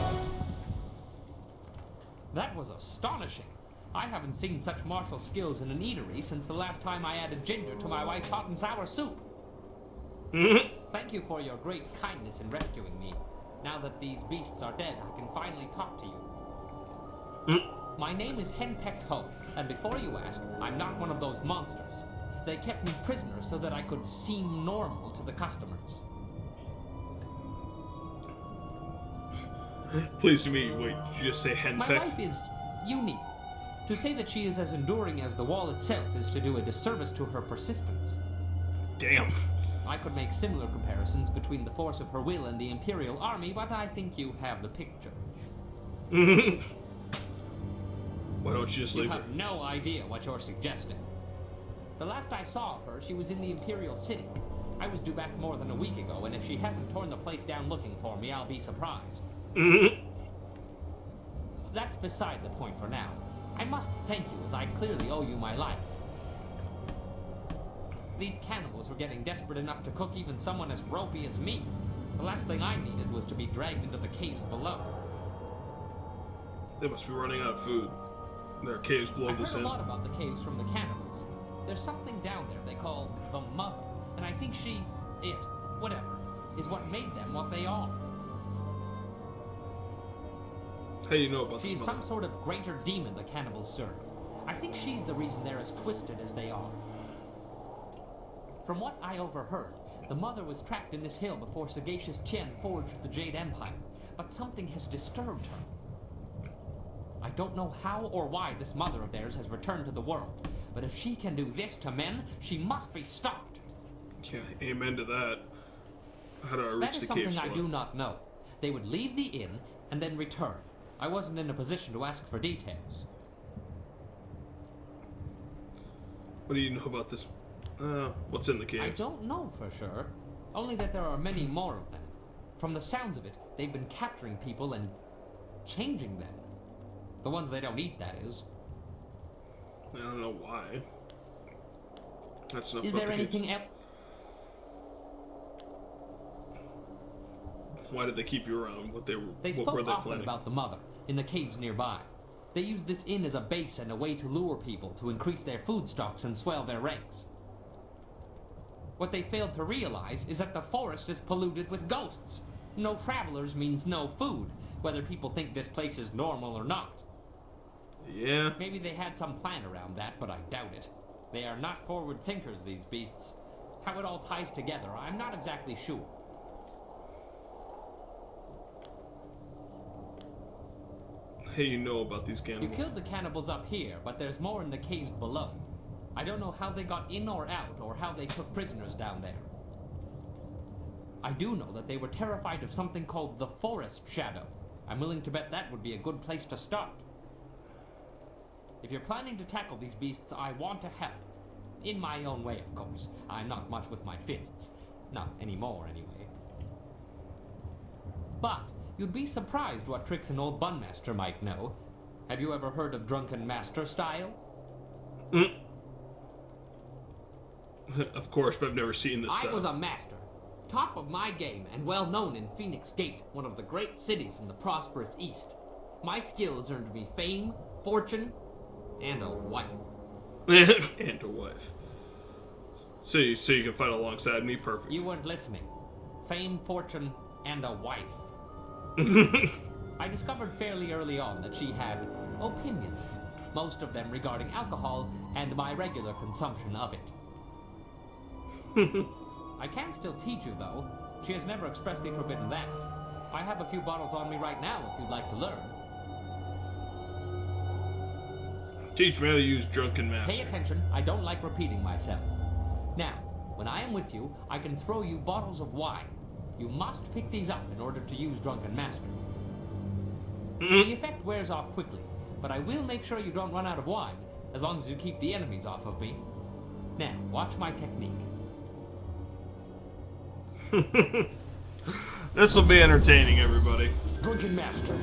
That was astonishing. I haven't seen such martial skills in an eatery since the last time I added ginger to my wife's hot and sour soup. Thank you for your great kindness in rescuing me. Now that these beasts are dead, I can finally talk to you. My name is Henpecked Ho, and before you ask, I'm not one of those monsters. They kept me prisoner so that I could seem normal to the customers. Pleased to meet you. Wait, did you just say My henpecked? wife is unique. To say that she is as enduring as the wall itself is to do a disservice to her persistence. Damn. I could make similar comparisons between the force of her will and the Imperial army, but I think you have the picture. Why don't you just You leave her? have no idea what you're suggesting. The last I saw of her, she was in the Imperial city. I was due back more than a week ago, and if she hasn't torn the place down looking for me, I'll be surprised. That's beside the point for now. I must thank you, as I clearly owe you my life. These cannibals were getting desperate enough to cook even someone as ropey as me. The last thing I needed was to be dragged into the caves below. They must be running out of food. There are caves below I've this heard a inn. lot about the caves from the cannibals. There's something down there they call the Mother, and I think whatever, is what made them what they are. How do you know about She's this some mother? sort of greater demon the cannibals serve. I think she's the reason they're as twisted as they are. From what I overheard, the Mother was trapped in this hill before sagacious Chen forged the Jade Empire, but something has disturbed her. I don't know how or why this Mother of theirs has returned to the world, but if she can do this to men, she must be stopped. Yeah, amen to that. How do I That reach is the something caves? I do not know. They would leave the inn and then return. I wasn't in a position to ask for details. What do you know about this? What's in the I caves? don't know for sure, only that there are many more of them. From the sounds of it, they've been capturing people and changing them. The ones they don't eat, that is. I don't know why. That's enough Is about there the caves. anything else? Why did they keep you around? They What were spoke they often planning? about the Mother, in the caves nearby. They used this inn as a base and a way to lure people to increase their food stocks and swell their ranks. What they failed to realize is that the forest is polluted with ghosts. No travelers means no food, whether people think this place is normal or not. Yeah. Maybe they had some plan around that, but I doubt it. They are not forward thinkers, these beasts. How it all ties together, I'm not exactly sure. Hey, you know about these You cannibals? killed the cannibals up here, but there's more in the caves below. I don't know how they got in or out, or how they took prisoners down there. I do know that they were terrified of something called the Forest Shadow. I'm willing to bet that would be a good place to start. If you're planning to tackle these beasts, I want to help. In my own way, of course. I'm not much with my fists. Not anymore, anyway. But you'd be surprised what tricks an old bunmaster might know. Have you ever heard of Drunken Master style? Of course, but I've never seen this I stuff. was a master. Top of my game and well known in Phoenix Gate, one of the great cities in the prosperous East. My skills earned me fame, fortune, and a wife. And a wife. So you can fight alongside me? Perfect. You weren't listening. Fame, fortune, and a wife. I discovered fairly early on that she had opinions, most of them regarding alcohol and my regular consumption of it. I can still teach you, though. She has never expressly forbidden that. I have a few bottles on me right now if you'd like to learn. Teach me how to use Drunken Master. Pay attention, I don't like repeating myself. Now, when I am with you, I can throw you bottles of wine. You must pick these up in order to use Drunken Master. The effect wears off quickly, but I will make sure you don't run out of wine, as long as you keep the enemies off of me. Now, watch my technique. This will be entertaining, everybody. Drunken Master.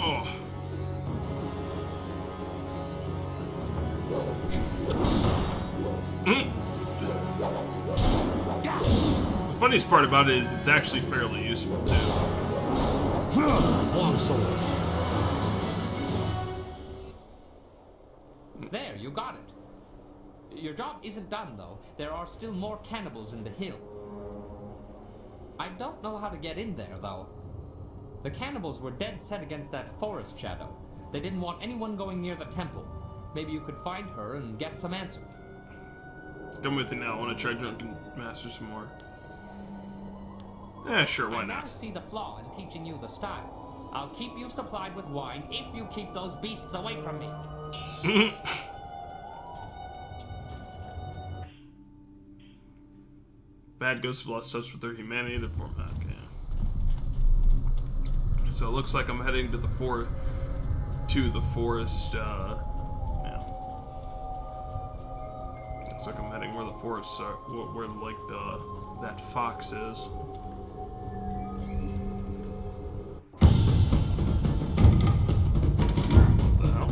Oh. The funniest part about it is it's actually fairly useful, too. Long sword. There, you got it. Your job isn't done, though. There are still more cannibals in the hill. I don't know how to get in there, though. The cannibals were dead set against that forest shadow. They didn't want anyone going near the temple. Maybe you could find her and get some answer. Come with me now. I want to try Drunken Master some more. Yeah, sure, why I now not? see the flaw in teaching you the style. I'll keep you supplied with wine if you keep those beasts away from me. Bad ghosts have lost touch with their humanity. Their form. Okay. So it looks like I'm heading to the forest. Yeah. Looks like I'm heading where the forests are. Where like that fox is. What the hell?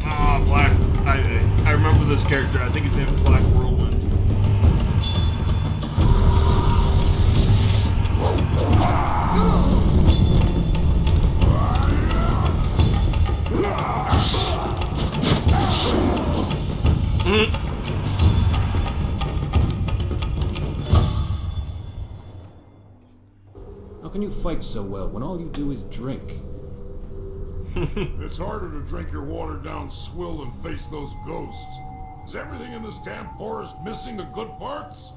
Ah, Black. I remember this character. I think his name is Black Whirlwind. How can you fight so well when all you do is drink? It's harder to drink your watered-down swill than face those ghosts. Is everything in this damn forest missing the good parts?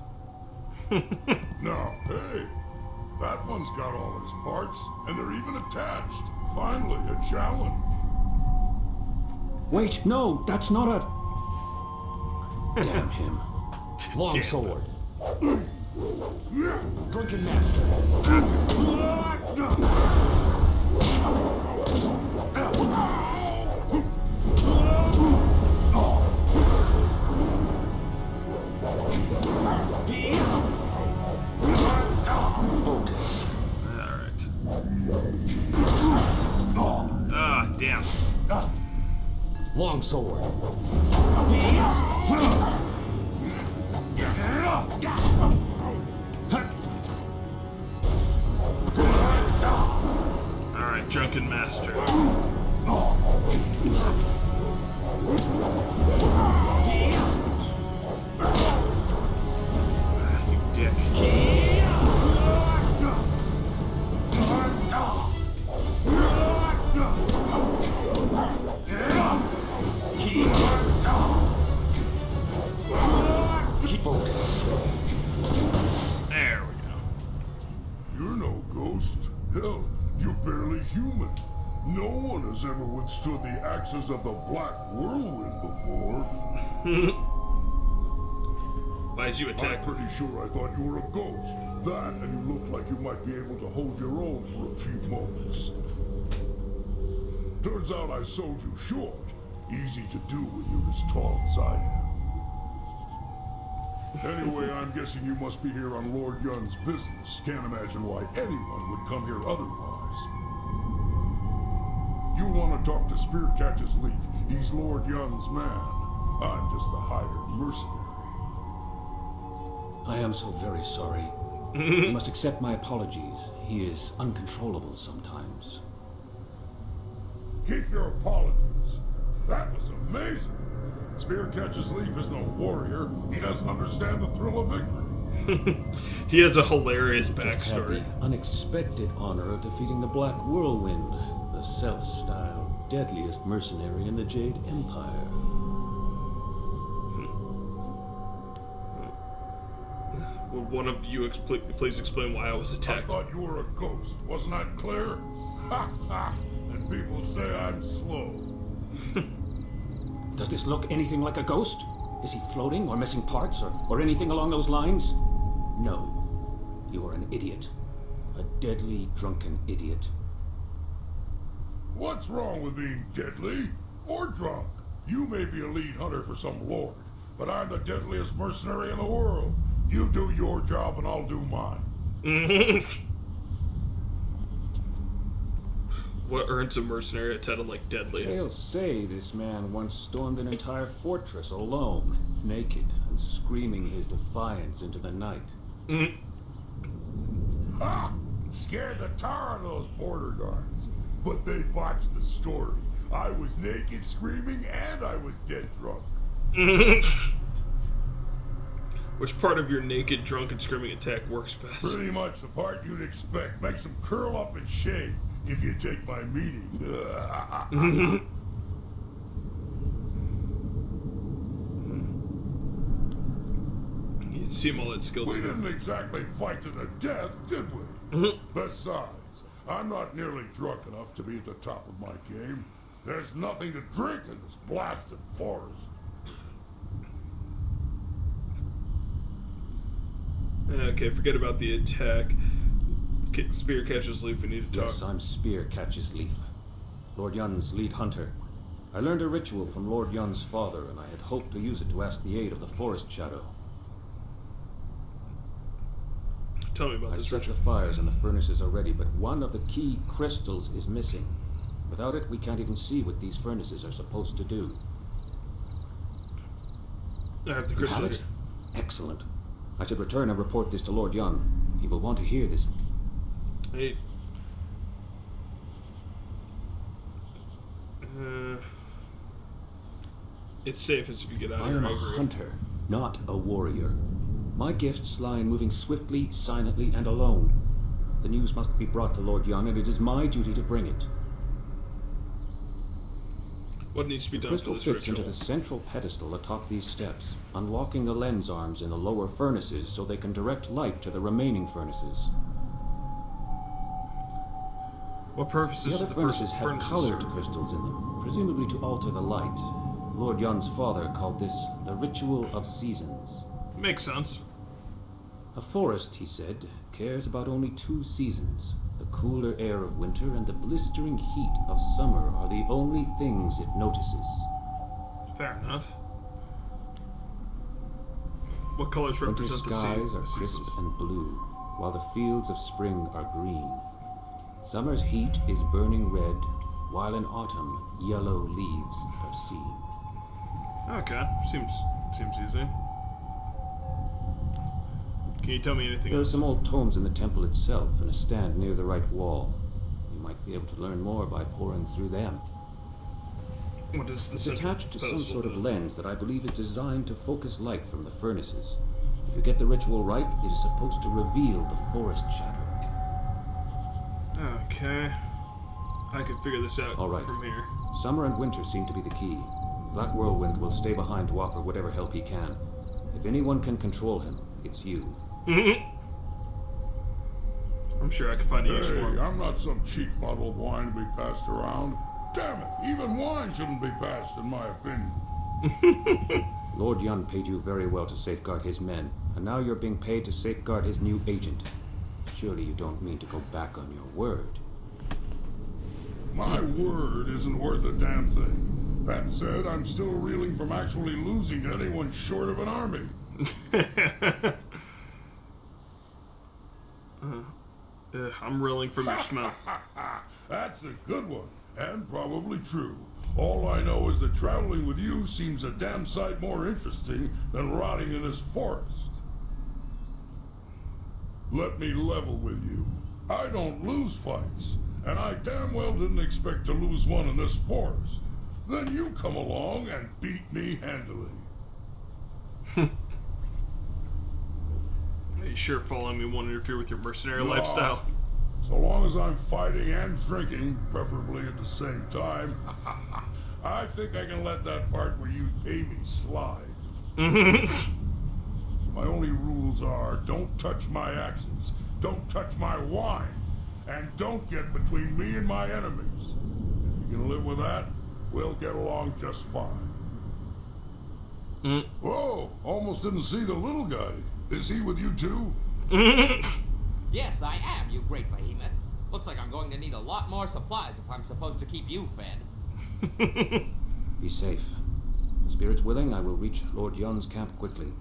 No, hey, that one's got all his parts, and they're even attached. Finally, a challenge. Wait, no, that's not a... Damn him. Long sword. Drunken Master. Focus. Alright. Ah, damn. Long sword. Alright, Drunken Master. You dick. Focus. There we go. You're no ghost. Hell, you're barely human. No one has ever withstood the axes of the Black Whirlwind before. Why did you attack? I'm pretty sure I thought you were a ghost. That, and you looked like you might be able to hold your own for a few moments. Turns out I sold you short. Easy to do when you're as tall as I am. Anyway, I'm guessing you must be here on Lord Yun's business. Can't imagine why anyone would come here otherwise. You want to talk to Spearcatcher's Leaf. He's Lord Yun's man. I'm just the hired mercenary. I am so very sorry. You must accept my apologies. He is uncontrollable sometimes. Keep your apologies. That was amazing. Spearcatcher's Leaf is no warrior. He doesn't understand the thrill of victory. He has a hilarious Just had backstory. the unexpected honor of defeating the Black Whirlwind, the self-styled deadliest mercenary in the Jade Empire. Would one of you please explain why I was I attacked? thought you were a ghost. Wasn't that clear? Ha ha! And people say I'm slow. Does this look anything like a ghost? Is he floating or missing parts or anything along those lines? No. You are an idiot. A deadly, drunken idiot. What's wrong with being deadly or drunk? You may be a lead hunter for some lord, but I'm the deadliest mercenary in the world. You do your job and I'll do mine. What earns a mercenary a title like deadliest? Tales say this man once stormed an entire fortress alone, naked and screaming his defiance into the night. Ha! Scared the tar out of those border guards. But they botched the story. I was naked screaming and I was dead drunk. Which part of your naked, drunk, and screaming attack works best? Pretty much the part you'd expect. Makes them curl up and shake if you take my meaning. You seem all that skilled. We didn't exactly fight to the death, did we? Besides, I'm not nearly drunk enough to be at the top of my game. There's nothing to drink in this blasted forest. Okay, forget about the attack. Spearcatcher's Leaf, we need to talk. Yes, I'm Spearcatcher's Leaf, Lord Yun's lead hunter. I learned a ritual from Lord Yun's father, and I had hoped to use it to ask the aid of the Forest Shadow. Tell me about I this set ritual. the fires and the furnaces are ready, but one of the key crystals is missing. Without it, we can't even see what these furnaces are supposed to do. I have the You crystal have it? here. Excellent. I should return and report this to Lord Yun. He will want to hear this. Hey. It's safest if you get out of I here. am I a agree. hunter, not a warrior. My gifts lie in moving swiftly, silently, and alone. The news must be brought to Lord Yun, and it is my duty to bring it. What needs to be The done crystal for this fits ritual? into the central pedestal atop these steps, unlocking the lens arms in the lower furnaces so they can direct light to the remaining furnaces. What purposes The do other the furnaces have furnaces colored serve? crystals in them, presumably to alter the light. Lord Yun's father called this the ritual of seasons. Makes sense. A forest, he said, cares about only 2 seasons. The cooler air of winter and the blistering heat of summer are the only things it notices. Fair enough. What colors Winter represent the skies are seasons? crisp and blue, while the fields of spring are green. Summer's heat is burning red, while in autumn yellow leaves are seen. Okay, seems easy. Can you tell me anything There are else? some old tomes in the temple itself and a stand near the right wall. You might be able to learn more by poring through them. What is the It's central attached to some pedestal sort of do? lens that I believe is designed to focus light from the furnaces. If you get the ritual right, it is supposed to reveal the forest shadow. Okay. I can figure this out All right. from here. Summer and winter seem to be the key. Black Whirlwind will stay behind to offer whatever help he can. If anyone can control him, it's you. I'm sure I can find a use for Hey, him. I'm not some cheap bottle of wine to be passed around. Damn it, even wine shouldn't be passed, in my opinion. Lord Yun paid you very well to safeguard his men, and now you're being paid to safeguard his new agent. Surely you don't mean to go back on your word. My word isn't worth a damn thing. That said, I'm still reeling from actually losing to anyone short of an army. I'm reeling from your smell. That's a good one, and probably true. All I know is that traveling with you seems a damn sight more interesting than rotting in this forest. Let me level with you. I don't lose fights, and I damn well didn't expect to lose one in this forest. Then you come along and beat me handily. You sure following me won't interfere with your mercenary lifestyle? So long as I'm fighting and drinking, preferably at the same time, I think I can let that part where you pay me slide. My only rules are, don't touch my axes, don't touch my wine, and don't get between me and my enemies. If you can live with that, we'll get along just fine. Whoa, almost didn't see the little guy. Is he with you too? Yes, I am, you great behemoth. Looks like I'm going to need a lot more supplies if I'm supposed to keep you fed. Be safe. Spirits willing, I will reach Lord Yun's camp quickly.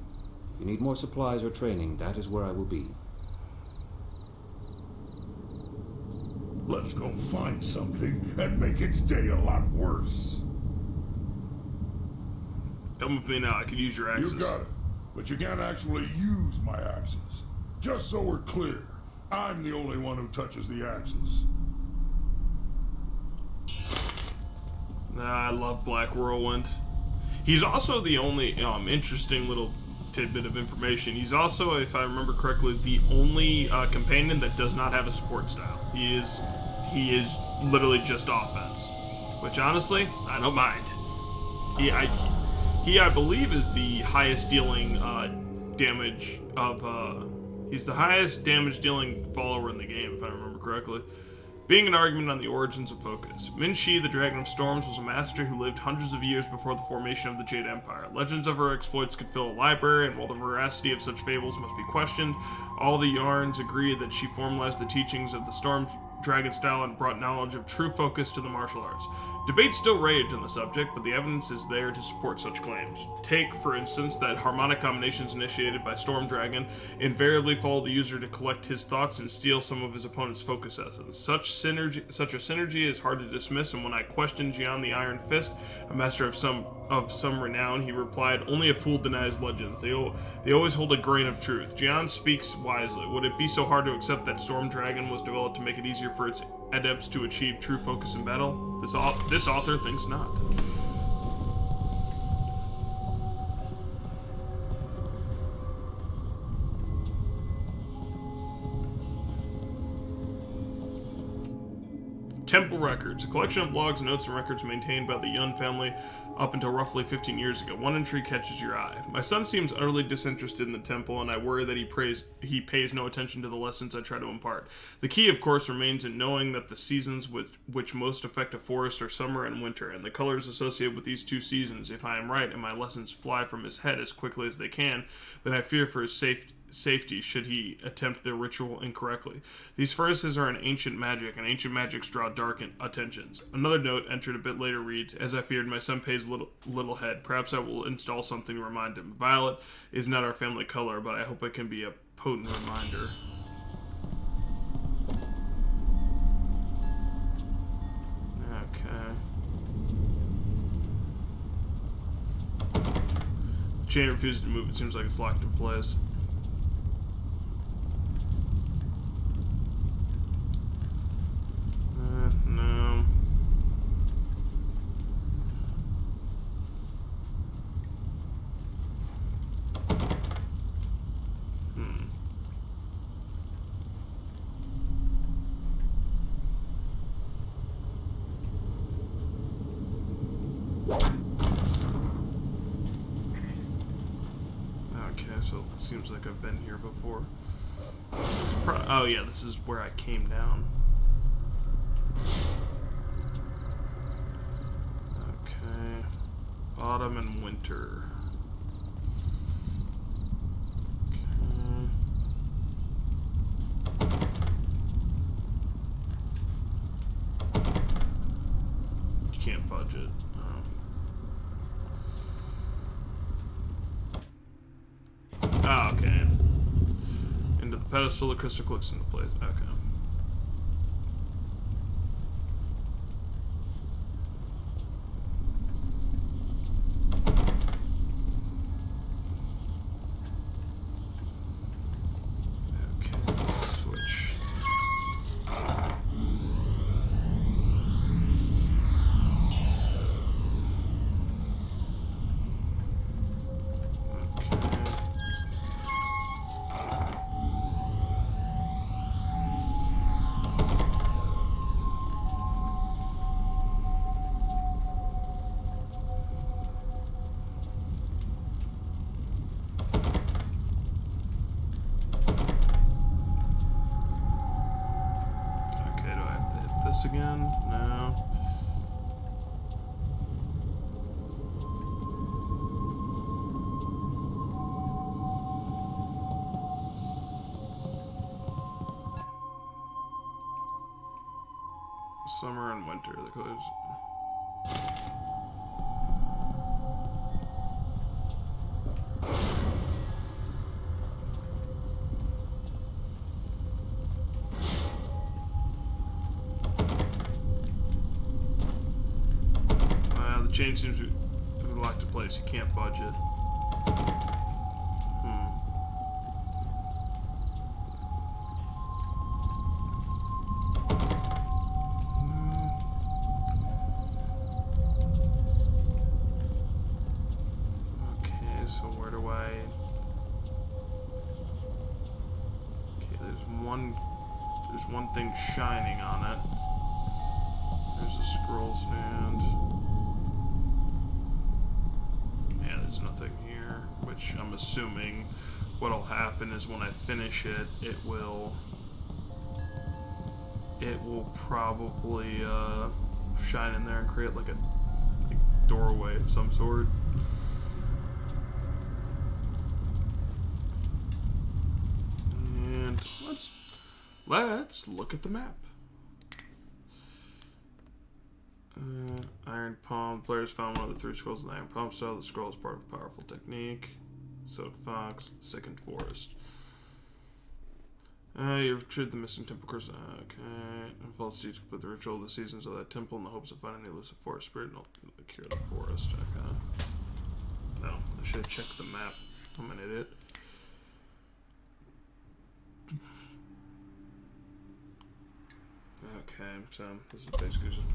If you need more supplies or training, that is where I will be. Let's go find something and make its day a lot worse. Come with me now, I could use your axes. You got it. But you can't actually use my axes. Just so we're clear, I'm the only one who touches the axes. I love Black Whirlwind. He's also the only interesting little tidbit of information. He's also, if I remember correctly, the only companion that does not have a support style. He is literally just offense, which honestly I don't mind. He, I believe, is the highest dealing damage of. He's the highest damage dealing follower in the game, if I remember correctly. Being an argument on the origins of focus. Min Shi, the Dragon of Storms, was a master who lived hundreds of years before the formation of the Jade Empire. Legends of her exploits could fill a library, and while the veracity of such fables must be questioned, all the yarns agree that she formalized the teachings of the Storm Dragon style and brought knowledge of true focus to the martial arts. Debates still rage on the subject, but the evidence is there to support such claims. Take, for instance, that harmonic combinations initiated by Storm Dragon invariably follow the user to collect his thoughts and steal some of his opponent's focus essence. Such a synergy is hard to dismiss, and when I questioned Jian the Iron Fist, a master of some renown, he replied, "Only a fool denies legends. They always hold a grain of truth." Jian speaks wisely. Would it be so hard to accept that Storm Dragon was developed to make it easier for its adepts to achieve true focus in battle? This author thinks not. Temple Records, a collection of logs, notes, and records maintained by the Yun family up until roughly 15 years ago. One entry catches your eye. My son seems utterly disinterested in the temple, and I worry that he pays no attention to the lessons I try to impart. The key, of course, remains in knowing that the seasons which most affect a forest are summer and winter, and the colors associated with these two seasons. If I am right, and my lessons fly from his head as quickly as they can, then I fear for his safety should he attempt their ritual incorrectly. These furnaces are an ancient magic, and ancient magics draw dark attentions. Another note entered a bit later reads, "As I feared, my son pays little head. Perhaps I will install something to remind him. Violet is not our family color, but I hope it can be a potent reminder." Okay. The chain refuses to move. It seems like it's locked in place. No. Okay, so it seems like I've been here before. Oh yeah, this is where I came down. Okay. Autumn and winter. Okay. You can't budget. Oh. pedestal, the crystal clicks into place. Okay. Again? No. Summer and winter, the colors. The chain seems to be locked in place. You can't budge it. Okay, so where do I... Okay, there's one thing shining on it. There's a scroll stand. There's nothing here, which I'm assuming what'll happen is when I finish it, it will probably shine in there and create like a doorway of some sort. And let's look at the map. Iron Palm. Players found one of the 3 scrolls in the Iron Palm style. The scroll is part of a powerful technique. Silk Fox, Sickened Forest. You've retrieved the missing temple crystal. Okay. And false deeds complete the ritual of the seasons of that temple in the hopes of finding the elusive forest spirit and ultimately cure the forest. Okay. No, I should have checked the map. I'm an idiot. Okay, so this is basically just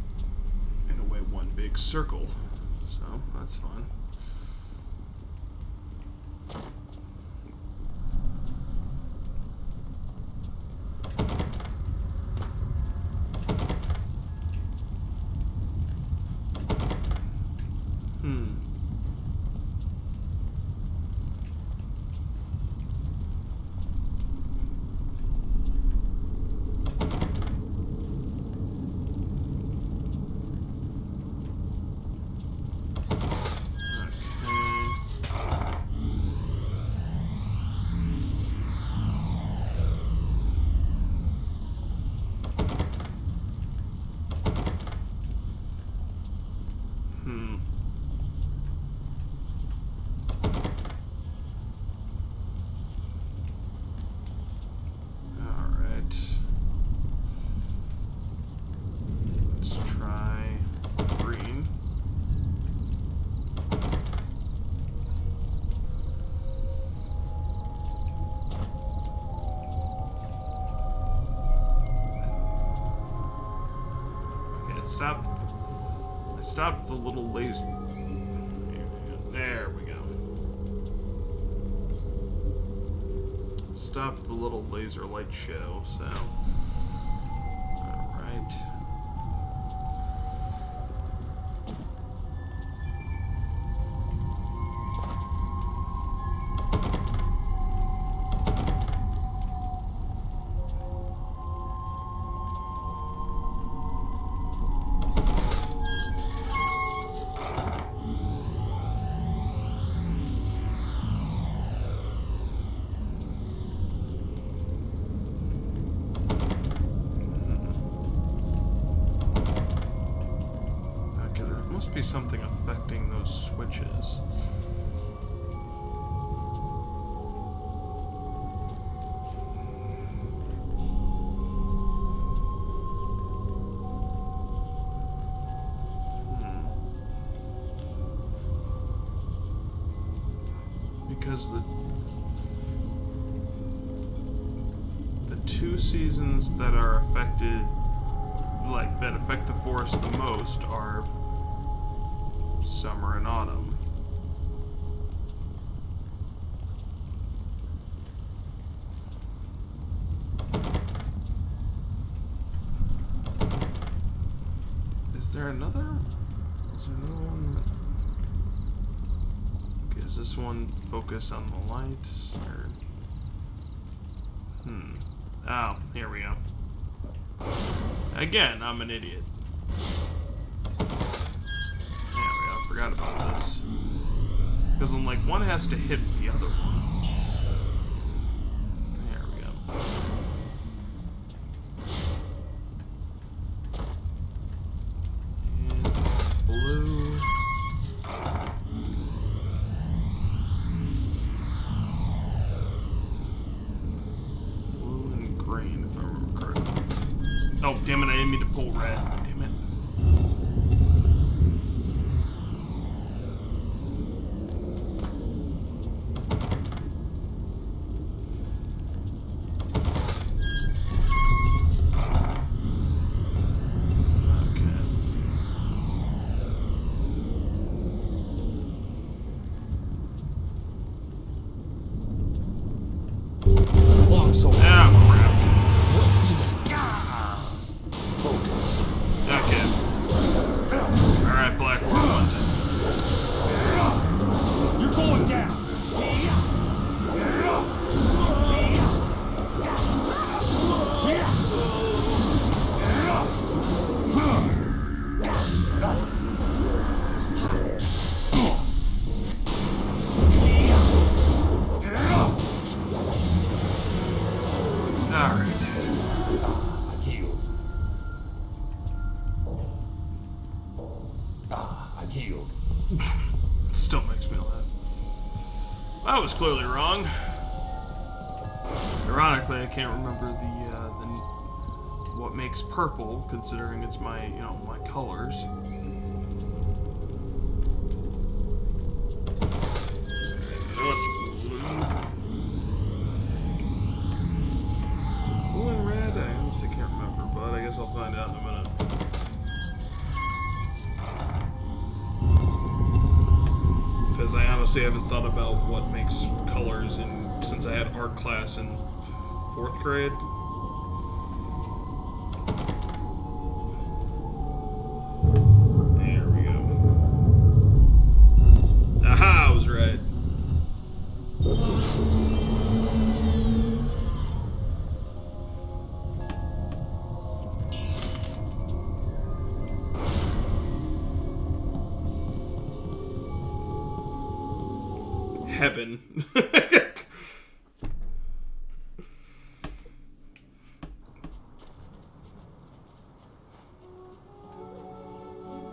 in a way one big circle, so that's fun. Stop the little laser. There we go. Stop the little laser light show, so. Alright. Be something affecting those switches. because the two seasons that are affected, like, that affect the forest the most are summer and autumn. Is there another one that... Okay, does this one focus on the lights, or... Oh, here we go. Again, I'm an idiot. There we go, I forgot about this. Because I'm like, one has to hit the other one. There we go. And blue. Blue and green, if I remember correctly. Oh, damn it, I didn't mean to pull red. Damn it. Still makes me laugh. I was clearly wrong. Ironically, I can't remember the what makes purple, considering it's my, you know, my colors. It's blue. Is it blue and red? I honestly can't remember, but I guess I'll find out in a minute. Because I honestly haven't thought about what makes colors since I had art class in 4th grade. There we go. Aha, I was right. Heaven.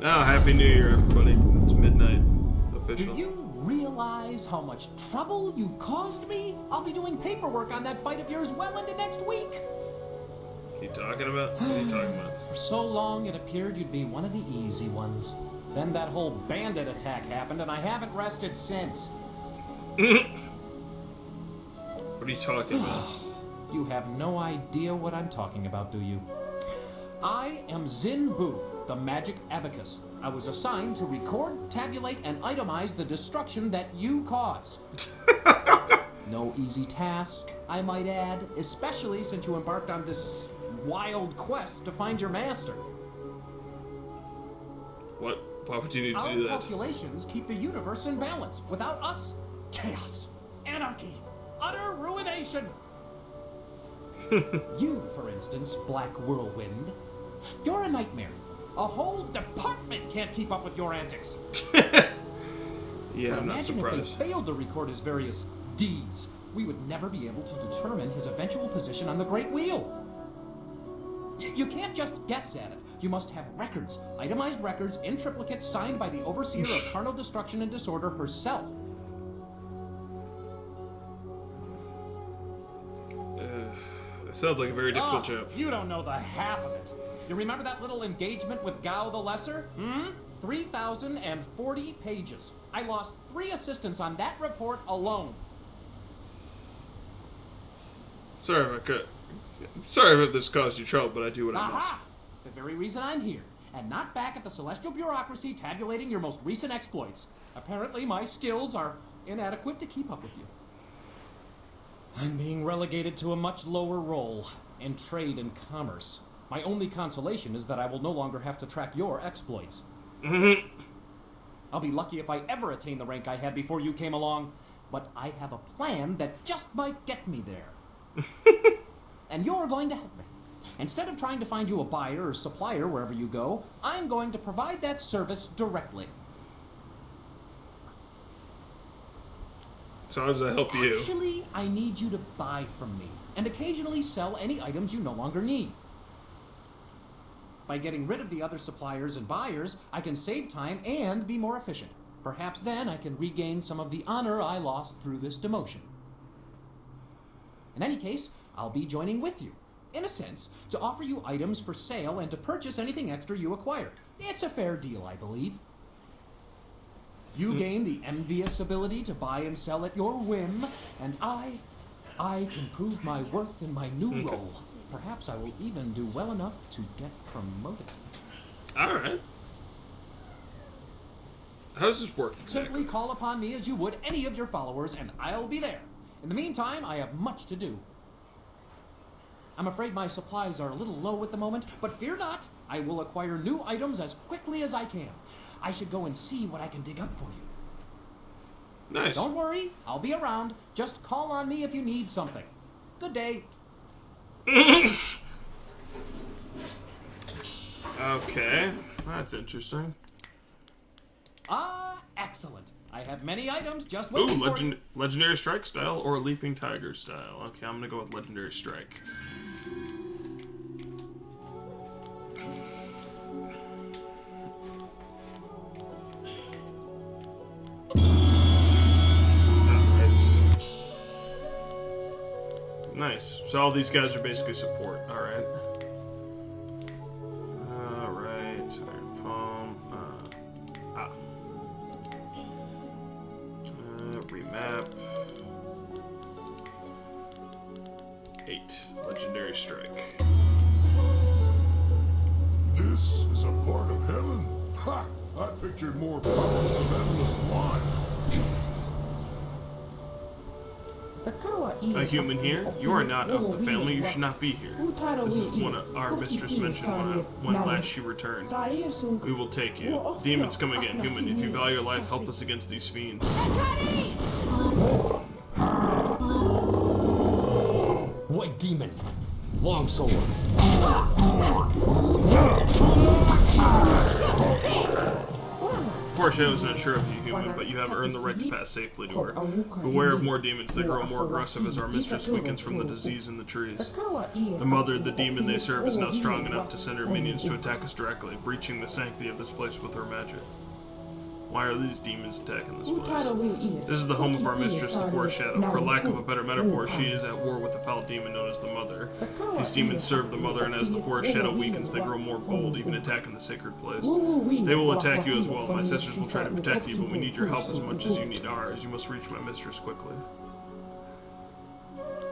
Oh, Happy New Year, everybody. It's midnight. Official. Do you realize how much trouble you've caused me? I'll be doing paperwork on that fight of yours well into next week. What are you talking about? What are you talking about? For so long, it appeared you'd be one of the easy ones. Then that whole bandit attack happened, and I haven't rested since. What are you talking about? You have no idea what I'm talking about, do you? I am Zin Bu, the magic abacus. I was assigned to record, tabulate, and itemize the destruction that you cause. No easy task, I might add, especially since you embarked on this wild quest to find your master. What? Why would you need to do that? Our calculations keep the universe in balance. Without us, chaos, anarchy, utter ruination. You, for instance, Black Whirlwind, you're a nightmare. A whole department can't keep up with your antics. Yeah, I'm not surprised. Imagine if they failed to record his various deeds. We would never be able to determine his eventual position on the Great Wheel. You can't just guess at it. You must have records, itemized records, in triplicate, signed by the Overseer of Carnal Destruction and Disorder herself. It sounds like a very difficult job. You don't know the half of it. You remember that little engagement with Gao the Lesser? 3,040 pages. I lost 3 assistants on that report alone. Sorry if this caused you trouble, but I do what I must. Aha! The very reason I'm here, and not back at the celestial bureaucracy tabulating your most recent exploits. Apparently, my skills are inadequate to keep up with you. I'm being relegated to a much lower role in trade and commerce. My only consolation is that I will no longer have to track your exploits. I'll be lucky if I ever attain the rank I had before you came along, but I have a plan that just might get me there. And you're going to help me. Instead of trying to find you a buyer or supplier wherever you go, I'm going to provide that service directly. So how does that help you? Actually, I need you to buy from me, and occasionally sell any items you no longer need. By getting rid of the other suppliers and buyers, I can save time and be more efficient. Perhaps then I can regain some of the honor I lost through this demotion. In any case, I'll be joining with you, in a sense, to offer you items for sale and to purchase anything extra you acquire. It's a fair deal, I believe. You gain the envious ability to buy and sell at your whim, and I can prove my worth in my new role. Perhaps I will even do well enough to get promoted. Alright. How does this work exactly? Simply call upon me as you would any of your followers, and I'll be there. In the meantime, I have much to do. I'm afraid my supplies are a little low at the moment, but fear not. I will acquire new items as quickly as I can. I should go and see what I can dig up for you. Nice. Don't worry, I'll be around. Just call on me if you need something. Good day. Okay, that's interesting. Excellent. I have many items just waiting for you. Legendary Strike style or Leaping Tiger style. Okay, I'm gonna go with Legendary Strike. Nice. So all these guys are basically support. Alright. Alright. Iron Palm. Remap. 8. Legendary Strike. This is a part of heaven? Ha! I pictured more fountains of endless wine. A human here? You are not of the family. You should not be here. This is one our mistress mentioned when last she returned. We will take you. Demons, come again. Human, if you value your life, help us against these fiends. White demon. Longsword. Foreshadow is not sure of you, human, but you have earned the right to pass safely to her. Beware of more demons. They grow more aggressive as our mistress weakens from the disease in the trees. The mother, the demon they serve, is now strong enough to send her minions to attack us directly, breaching the sanctity of this place with her magic. Why are these demons attacking this place? This is the home of our mistress, the Foreshadow. For lack of a better metaphor, she is at war with the foul demon known as the Mother. These demons serve the Mother, and as the Foreshadow weakens, they grow more bold, even attacking the sacred place. They will attack you as well. My sisters will try to protect you, but we need your help as much as you need ours. You must reach my mistress quickly.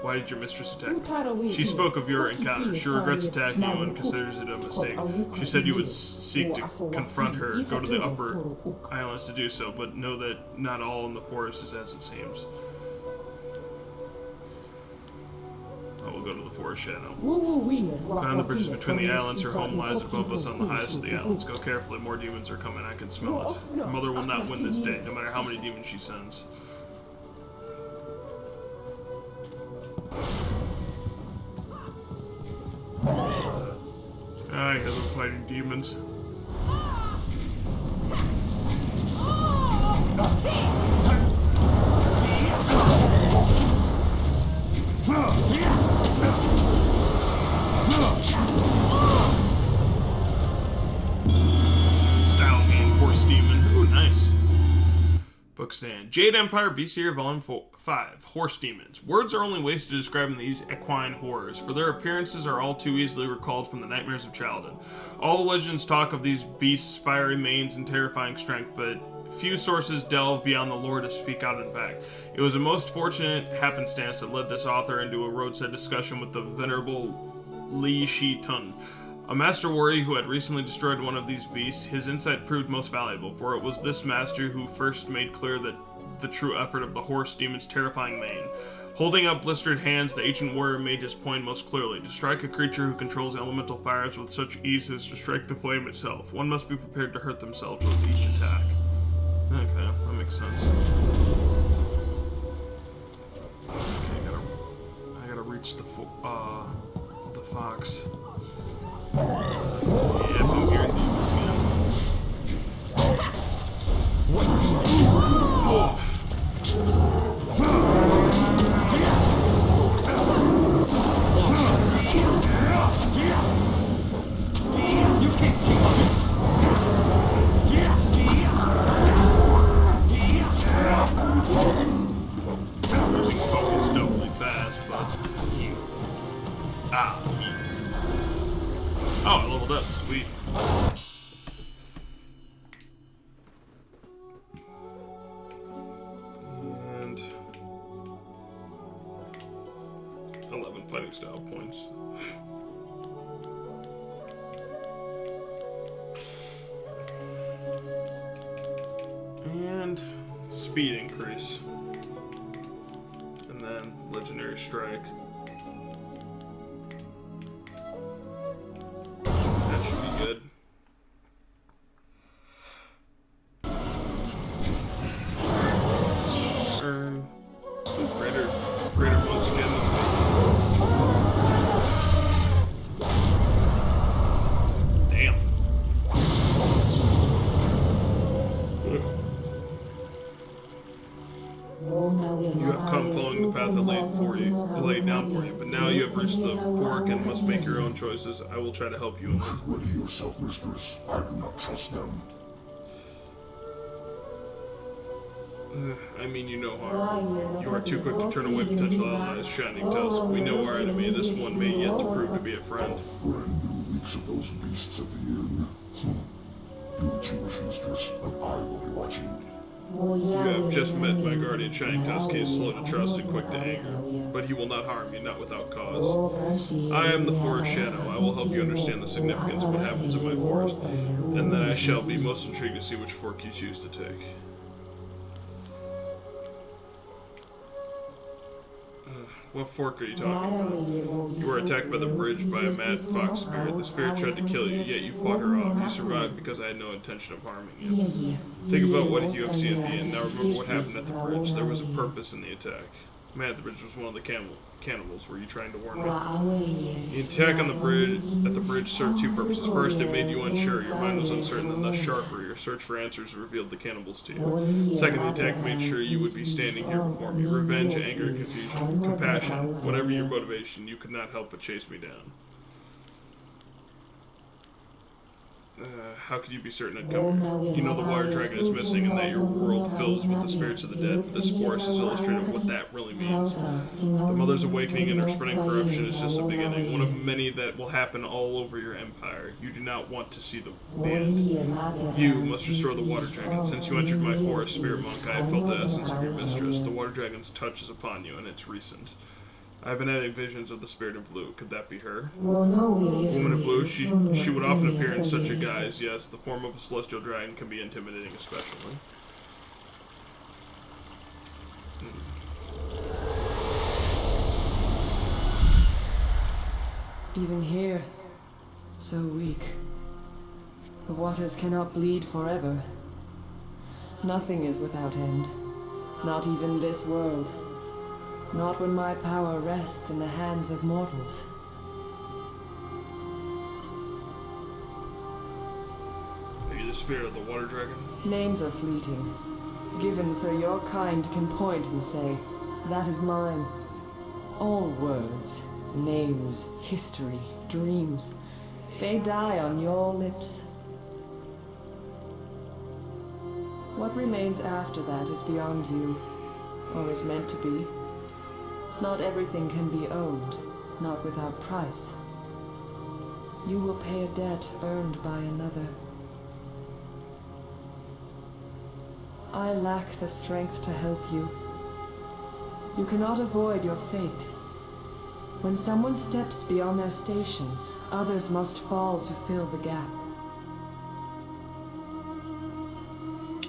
Why did your mistress attack you? She spoke of your encounter. She regrets attacking you and considers it a mistake. She said you would seek to confront her, go to the upper islands to do so, but know that not all in the forest is as it seems. I will go to the Foreshadow. Find the bridges between the islands. Her home lies above us on the highest of the islands. Go carefully. More demons are coming. I can smell it. Her mother will not win this day, no matter how many demons she sends. I guess I'm fighting demons. Style game, horse demon. Ooh, nice. Book stand. Jade Empire, BC Year, Volume 5. Horse demons. Words are only wasted describing these equine horrors, for their appearances are all too easily recalled from the nightmares of childhood. All the legends talk of these beasts' fiery manes and terrifying strength, but few sources delve beyond the lore to speak out in fact. It was a most fortunate happenstance that led this author into a roadside discussion with the venerable Li Shi Tun, a master warrior who had recently destroyed one of these beasts. His insight proved most valuable, for it was this master who first made clear that the true effort of the horse demon's terrifying mane. Holding up blistered hands, the ancient warrior made his point most clearly. To strike a creature who controls elemental fires with such ease as to strike the flame itself, one must be prepared to hurt themselves with each attack. Okay, that makes sense. Okay, I gotta reach the fox. Yeah, I'm hearing demons again. White demon! Oof. You can't keep up. Losing focus doubly fast, but oh, I leveled up, sweet. And 11 fighting style points. And speed increase. And then legendary strike. That should be good. Earn greater blood skin. Damn. You have come following the path that laid down for you, but now you have reached the fork and must make your own choices. I will try to help you in this. Ready yourself, mistress. I do not trust them. I mean you no harm. You are too quick to turn away potential allies, Shining Tusk. We know our enemy. This one may yet to prove to be a friend. Friend who reeks of those beasts at the inn. Do what you wish, mistress, but I will be watching. You have just met my guardian, Shining Tusk. He is slow to trust and quick to anger, but he will not harm you, not without cause. I am the Forest Shadow. I will help you understand the significance of what happens in my forest, and then I shall be most intrigued to see which fork you choose to take. What fork are you talking about? You were attacked by the bridge by a mad fox spirit. The spirit tried to kill you, yet you fought her off. You survived because I had no intention of harming you. Think about what you have seen at the end. Now remember what happened at the bridge. There was a purpose in the attack. Man, the bridge was one of the cannibals. Were you trying to warn me? The attack on the bridge served two purposes. First, it made you unsure. Your mind was uncertain and thus sharper. Your search for answers revealed the cannibals to you. Second, the attack made sure you would be standing here before me. Revenge, anger, confusion, compassion, whatever your motivation, you could not help but chase me down. How could you be certain I'd come? You know the water dragon is missing and that your world fills with the spirits of the dead, but this forest is illustrating what that really means. The Mother's awakening and her spreading corruption is just a beginning, one of many that will happen all over your empire. You do not want to see the end. You must restore the water dragon. Since you entered my forest, Spirit Monk, I have felt the essence of your mistress. The water dragon's touch is upon you, and it's recent. I've been having visions of the Spirit in Blue. Could that be her? Woman in Blue, she would often appear in such a guise. Yes, the form of a celestial dragon can be intimidating, especially. Even here, so weak. The waters cannot bleed forever. Nothing is without end. Not even this world. Not when my power rests in the hands of mortals. Are you the spirit of the water dragon? Names are fleeting. Given so your kind can point and say, that is mine. All words, names, history, dreams, they die on your lips. What remains after that is beyond you, or is meant to be. Not everything can be owned, not without price. You will pay a debt earned by another. I lack the strength to help you. You cannot avoid your fate. When someone steps beyond their station, others must fall to fill the gap.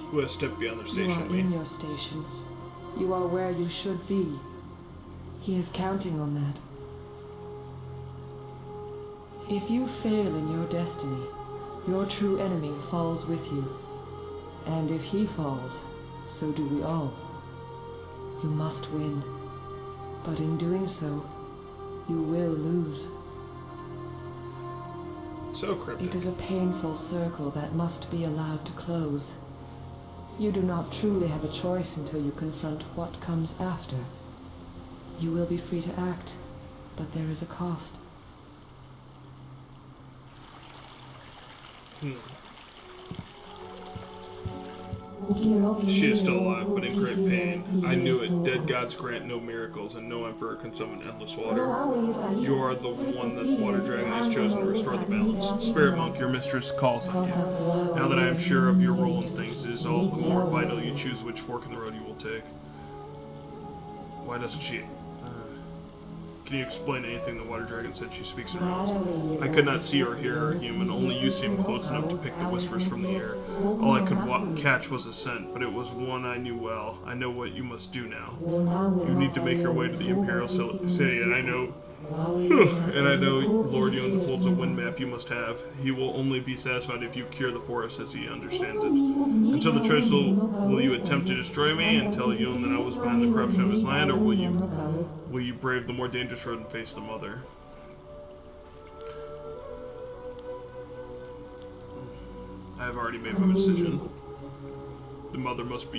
Who has stepped beyond their station? You are in your station. You are where you should be. He is counting on that. If you fail in your destiny, your true enemy falls with you. And if he falls, so do we all. You must win. But in doing so, you will lose. So cryptic. It is a painful circle that must be allowed to close. You do not truly have a choice until you confront what comes after. You will be free to act, but there is a cost. She is still alive, but in great pain. I knew it. Dead gods grant no miracles, and no emperor can summon endless water. You are the one that the water dragon has chosen to restore the balance. Spirit monk, your mistress calls on you. Now that I am sure of your role in things, it is all the more vital you choose which fork in the road you will take. Why doesn't she... Can you explain anything the water dragon said she speaks in riddles? I could not see or hear her human, only you seemed close enough to pick the whispers from the air. All I could catch was a scent, but it was one I knew well. I know what you must do now. You need to make your way to the Imperial city, and I know Lord Yun holds a wind map you must have. He will only be satisfied if you cure the forest as he understands it. Until the choice will you attempt to destroy me and tell Yun that I was behind the corruption of his land, or will you brave the more dangerous road and face the mother? I have already made my decision. The mother must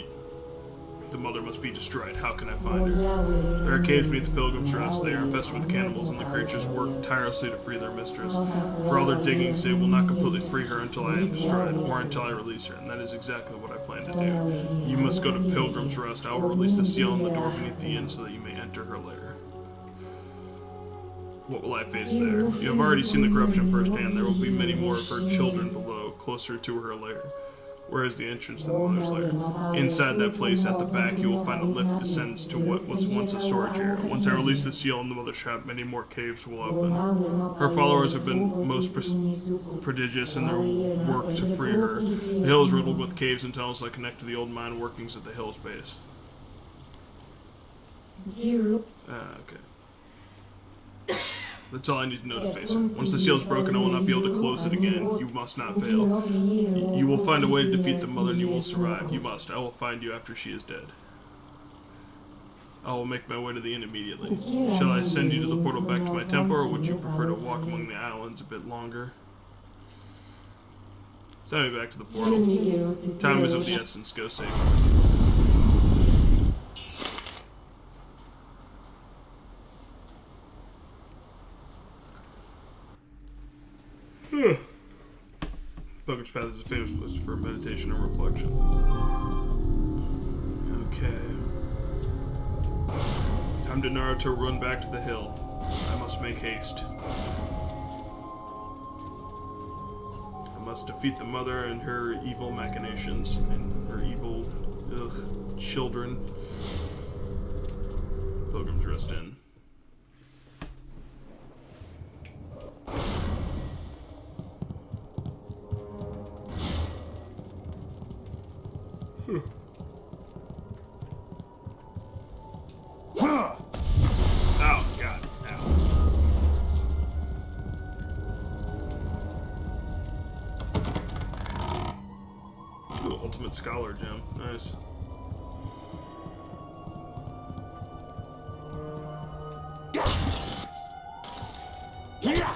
be destroyed. How can I find her? There are caves beneath the Pilgrim's Rest. They are infested with cannibals, and the creatures work tirelessly to free their mistress. For all their diggings, they will not completely free her until I am destroyed, or until I release her, and that is exactly what I plan to do. You must go to Pilgrim's Rest. I will release the seal on the door beneath the inn so that you may enter her lair. What will I face there? You have already seen the corruption firsthand. There will be many more of her children below, closer to her lair. Where is the entrance to the mother's lair? Inside that place at the back, you will find a lift descends to what was once a storage area. Once I release the seal in the mother's shop, many more caves will open. Her followers have been most prodigious in their work to free her. The hill is riddled with caves and tunnels that connect to the old mine workings at the hill's base. Okay. That's all I need to know to face it. Once the seal is broken, I will not be able to close it again. You must not fail. You will find a way to defeat the mother and you will survive. You must. I will find you after she is dead. I will make my way to the inn immediately. Shall I send you to the portal back to my temple, or would you prefer to walk among the islands a bit longer? Send me back to the portal. Time is of the essence. Go safe. Pilgrim's Path is a famous place for meditation and reflection. Okay. Time to Naruto run back to the hill. I must make haste. I must defeat the mother and her evil machinations and her evil children. Pilgrim's Rest Inn. Oh, God. Ow. Ooh, Ultimate Scholar Gem. Nice.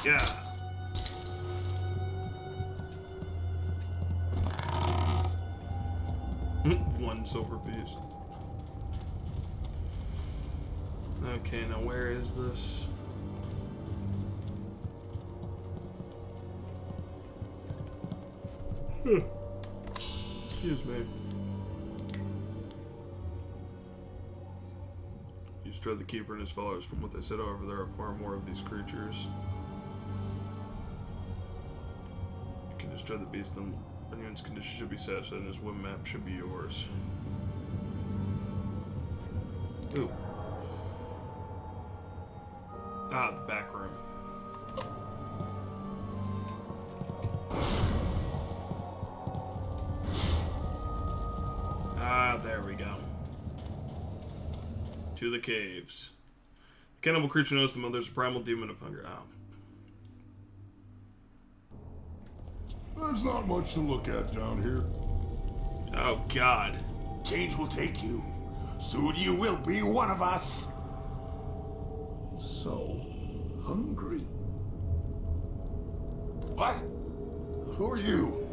Yeah. One silver piece. Okay, now where is this? Excuse me. You destroyed the Keeper and his followers. From what they said, however, there are far more of these creatures. You can destroy the beast, then Anyone's condition should be satisfied and his whim map should be yours. Ooh. Ah, the back room. Ah, there we go. To the caves. The cannibal creature knows the mother's primal demon of hunger. Oh. There's not much to look at down here. Oh, God. Change will take you. Soon you will be one of us. So hungry. What? Who are you?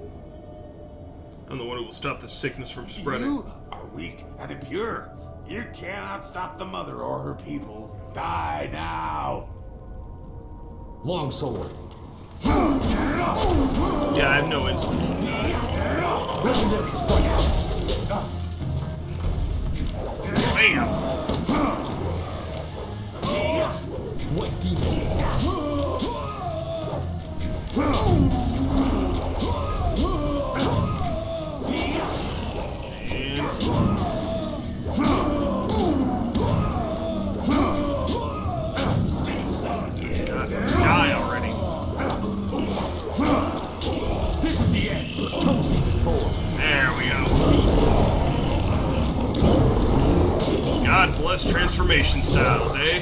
I'm the one who will stop the sickness from spreading. You are weak and impure. You cannot stop the mother or her people. Die now. Longsword. Yeah, I have no instance of that. Legendary strike. Bam! White demon. Die already. This is the end. There we go. God bless transformation styles, eh?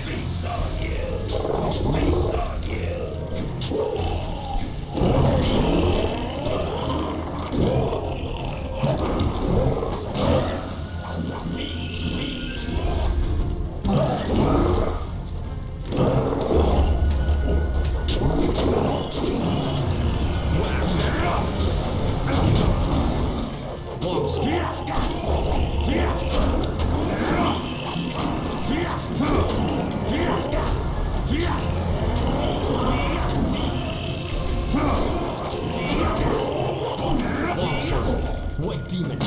White demon.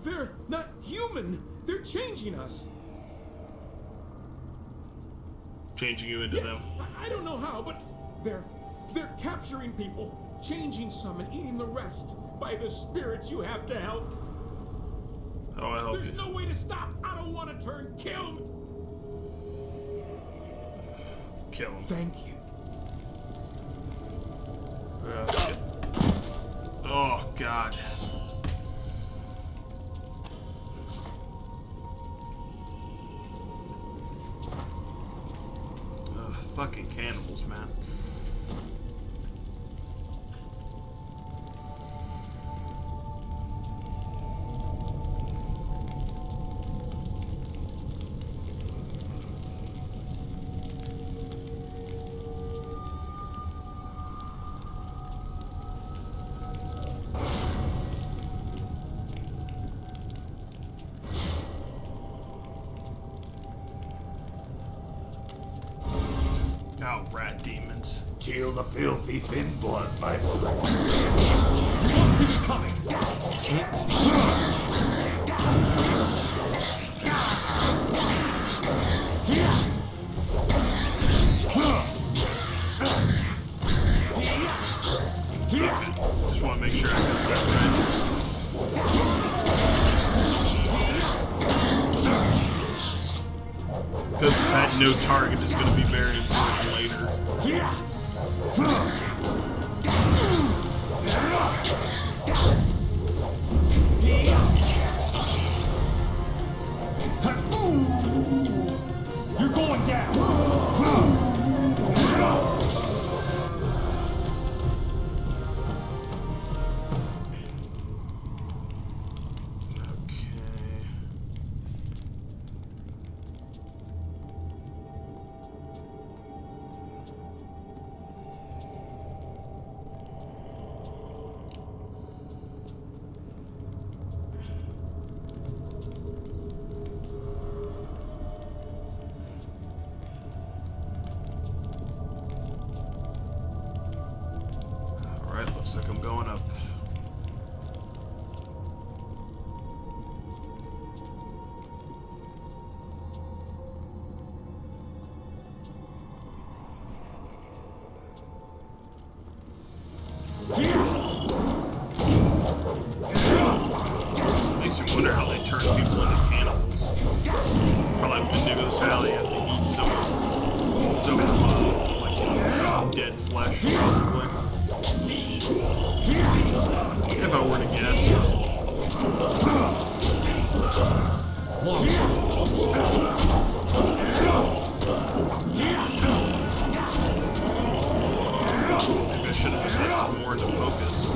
They're not human. They're changing us. Changing you into them. I don't know how, but they're capturing people, changing some and eating the rest. By the spirits, you have to help. Oh, I help There's you. no way to stop. I don't want to turn killed. Kill him. Thank you. Shit. Oh, God. Ugh, fucking cannibals, man. Oh, rat demons. Kill the filthy thin blood, my Coming. Just want to make sure I got that right. Because that no target is going to be very important later. You're going down. Alright, looks like I'm going up. Maybe I should have invested more into focus.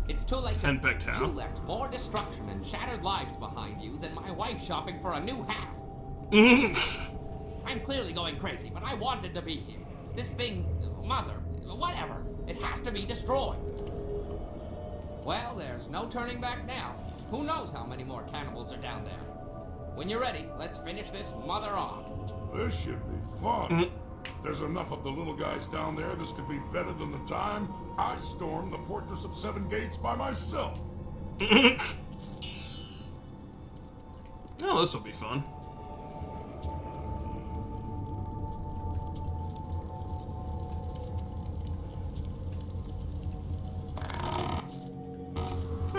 It's too late. Henpecked You how? left more destruction and shattered lives behind you than my wife shopping for a new hat. I'm clearly going crazy, but I wanted to be here. This thing, Mother, whatever, it has to be destroyed. Well, there's no turning back now. Who knows how many more cannibals are down there? When you're ready, let's finish this mother off. This should be fun. If there's enough of the little guys down there, this could be better than the time I stormed the Fortress of Seven Gates by myself. Oh, this will be fun.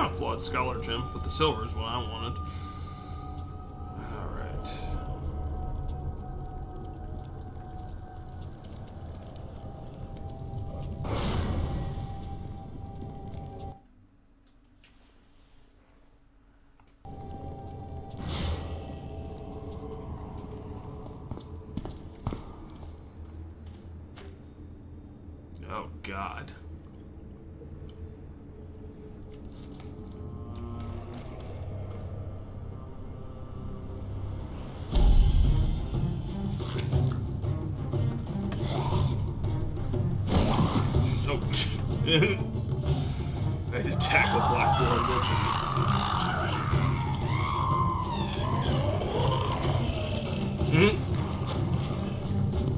Oh, flawed scholar gem, but the silver is what I wanted. Alright. Oh, God. Oh. I had to tackle Black World.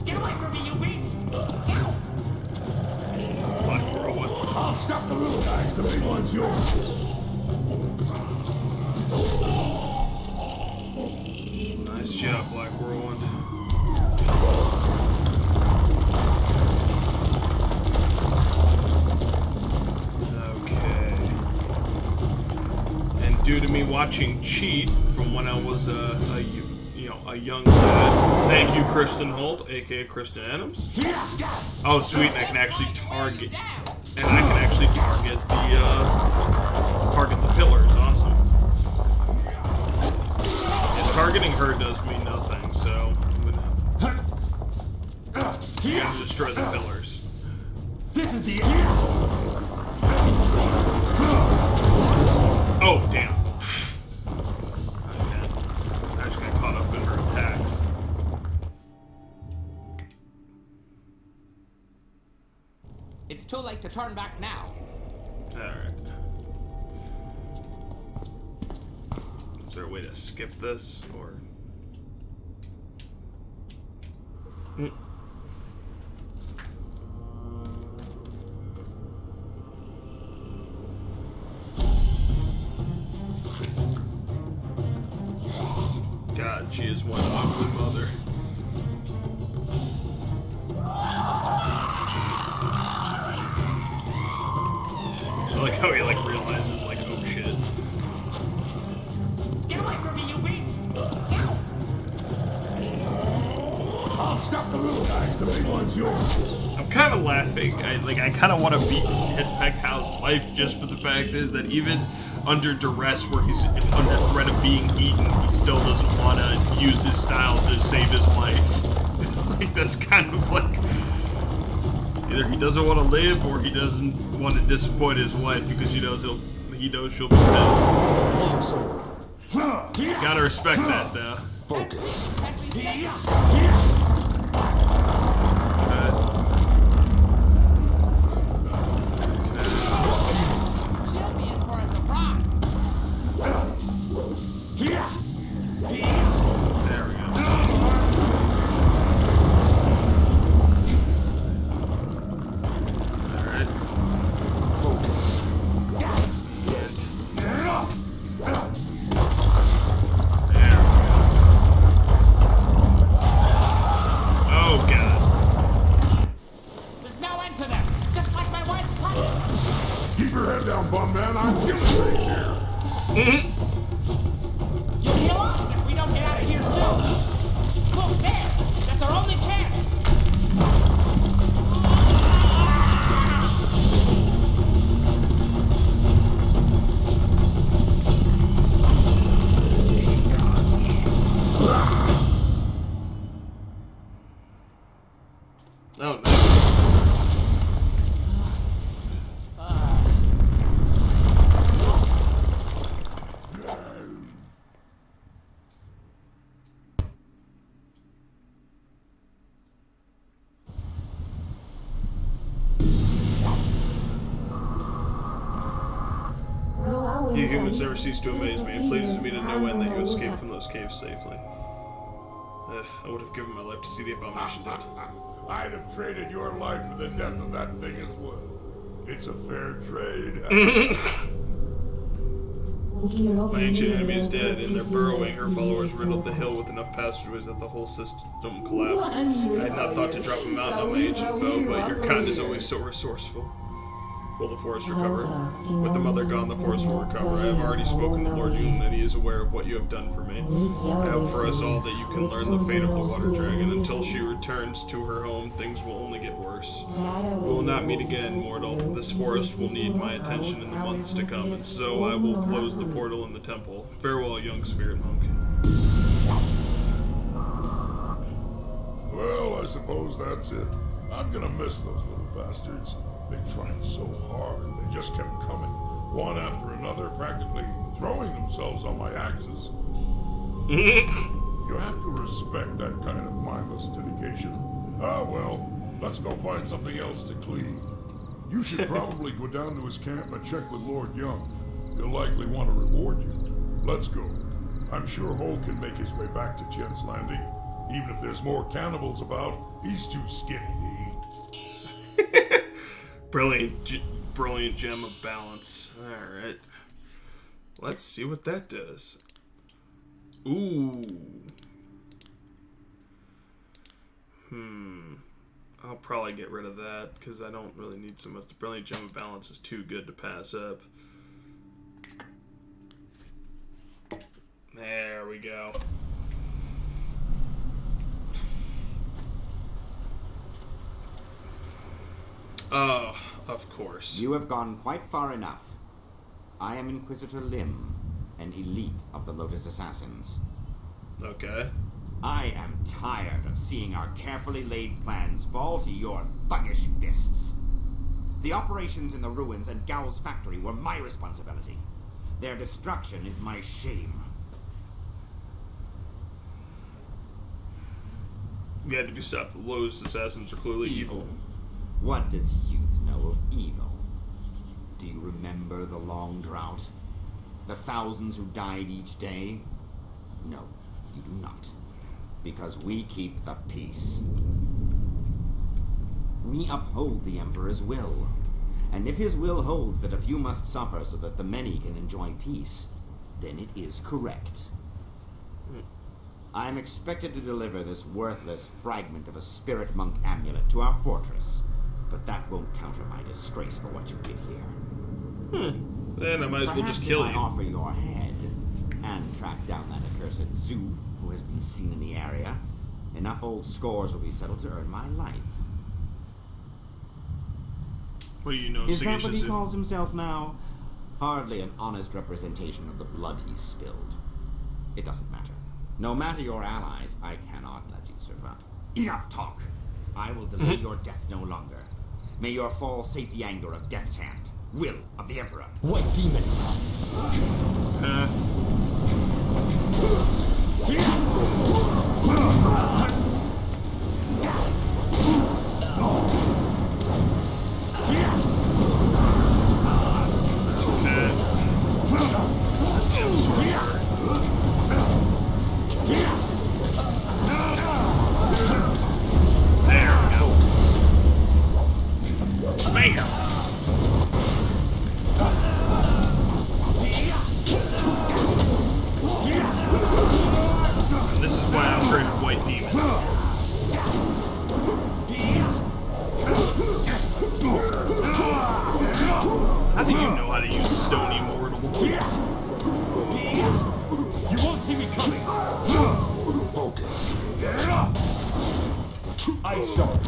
Get away from me, you beast! Black Whirlwind. I'll stop the little guys, the big one's yours. Nice job, Black Whirlwind. Okay. And due to me watching Cheat from when I was a young lad, thank you, Kristen Holt, aka Kristen Adams. Oh, sweet, and I can actually target, target the pillars. Awesome. And targeting her does me nothing, so I'm gonna destroy the pillars. This is the Oh, damn. Okay. I just got caught up in her attacks. It's too late to turn back now. Alright. Is there a way to skip this, or... God, she is one ugly mother. I like how he realizes oh shit. Get away from me, you beast! I'll stop the little guys, the big one's yours. I'm kind of laughing. I kind of want to beat Henpecked How's life just for the fact is that even under duress where he's under threat of being eaten, he still doesn't want to use his style to save his life. That's kind of either he doesn't want to live or he doesn't want to disappoint his wife because he knows she'll be pissed. Long sword. Gotta respect that though. Focus. She'll be in for a surprise. There we go. Alright. Focus. Keep your head down, bum man. I'm killing things here. You'll kill us if we don't get out of here soon. Look, there! That's our only chance! Oh, no. You humans never cease to amaze me. It pleases me to no end that you escaped from those caves safely. I would have given my life to see the abomination dead. I'd have traded your life for the death of that thing as well. It's a fair trade. My ancient enemy is dead. In their burrowing, her followers riddled the hill with enough passageways that the whole system collapsed. I had not thought to drop a mountain on my ancient foe, but your kind is always so resourceful. Will the forest recover? With the mother gone, the forest will recover. I have already spoken to Lord Yun, and he is aware of what you have done for me. I hope for us all that you can learn the fate of the water dragon. Until she returns to her home, things will only get worse. We will not meet again, mortal. This forest will need my attention in the months to come, and so I will close the portal in the temple. Farewell, young spirit monk. Well, I suppose that's it. I'm gonna miss those little bastards. They tried so hard, they just kept coming, one after another, practically throwing themselves on my axes. You have to respect that kind of mindless dedication. Ah, well, let's go find something else to cleave. You should probably go down to his camp and check with Lord Young. He'll likely want to reward you. Let's go. I'm sure Ho can make his way back to Jen's Landing. Even if there's more cannibals about, he's too skinny to eat. Brilliant gem of balance. Alright. Let's see what that does. Ooh. I'll probably get rid of that, because I don't really need so much. The brilliant gem of balance is too good to pass up. There we go. Oh, of course. You have gone quite far enough. I am Inquisitor Lim, an elite of the Lotus Assassins. Okay. I am tired of seeing our carefully laid plans fall to your thuggish fists. The operations in the ruins and Gao's factory were my responsibility. Their destruction is my shame. You had to be stopped. The Lotus Assassins are clearly evil. What does youth know of evil? Do you remember the long drought? The thousands who died each day? No, you do not. Because we keep the peace. We uphold the Emperor's will. And if his will holds that a few must suffer so that the many can enjoy peace, then it is correct. I am expected to deliver this worthless fragment of a spirit monk amulet to our fortress. But that won't counter my disgrace for what you did here. Then I might as well just kill you. I offer your head and track down that accursed Zoo who has been seen in the area, enough old scores will be settled to earn my life. What do you know? Is that what he calls himself now? Hardly an honest representation of the blood he spilled. It doesn't matter. No matter your allies, I cannot let you survive. Enough talk! I will delay your death no longer. May your fall sate the anger of Death's Hand. Will of the Emperor. White demon! You know how to use Stone Immortal. You won't see me coming. Focus. Ice shot.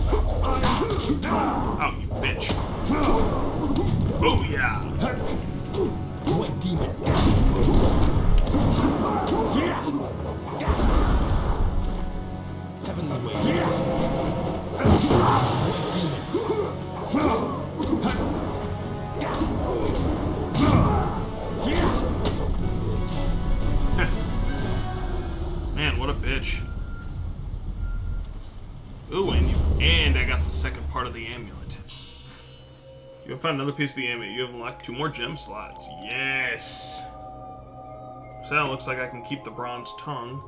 Oh, you bitch. Oh, yeah. White demon. Heavenly wave. White demon. Man, what a bitch. Ooh, and I got the second part of the amulet. You have found another piece of the amulet. You have unlocked 2 more gem slots. Yes! So it looks like I can keep the bronze tongue.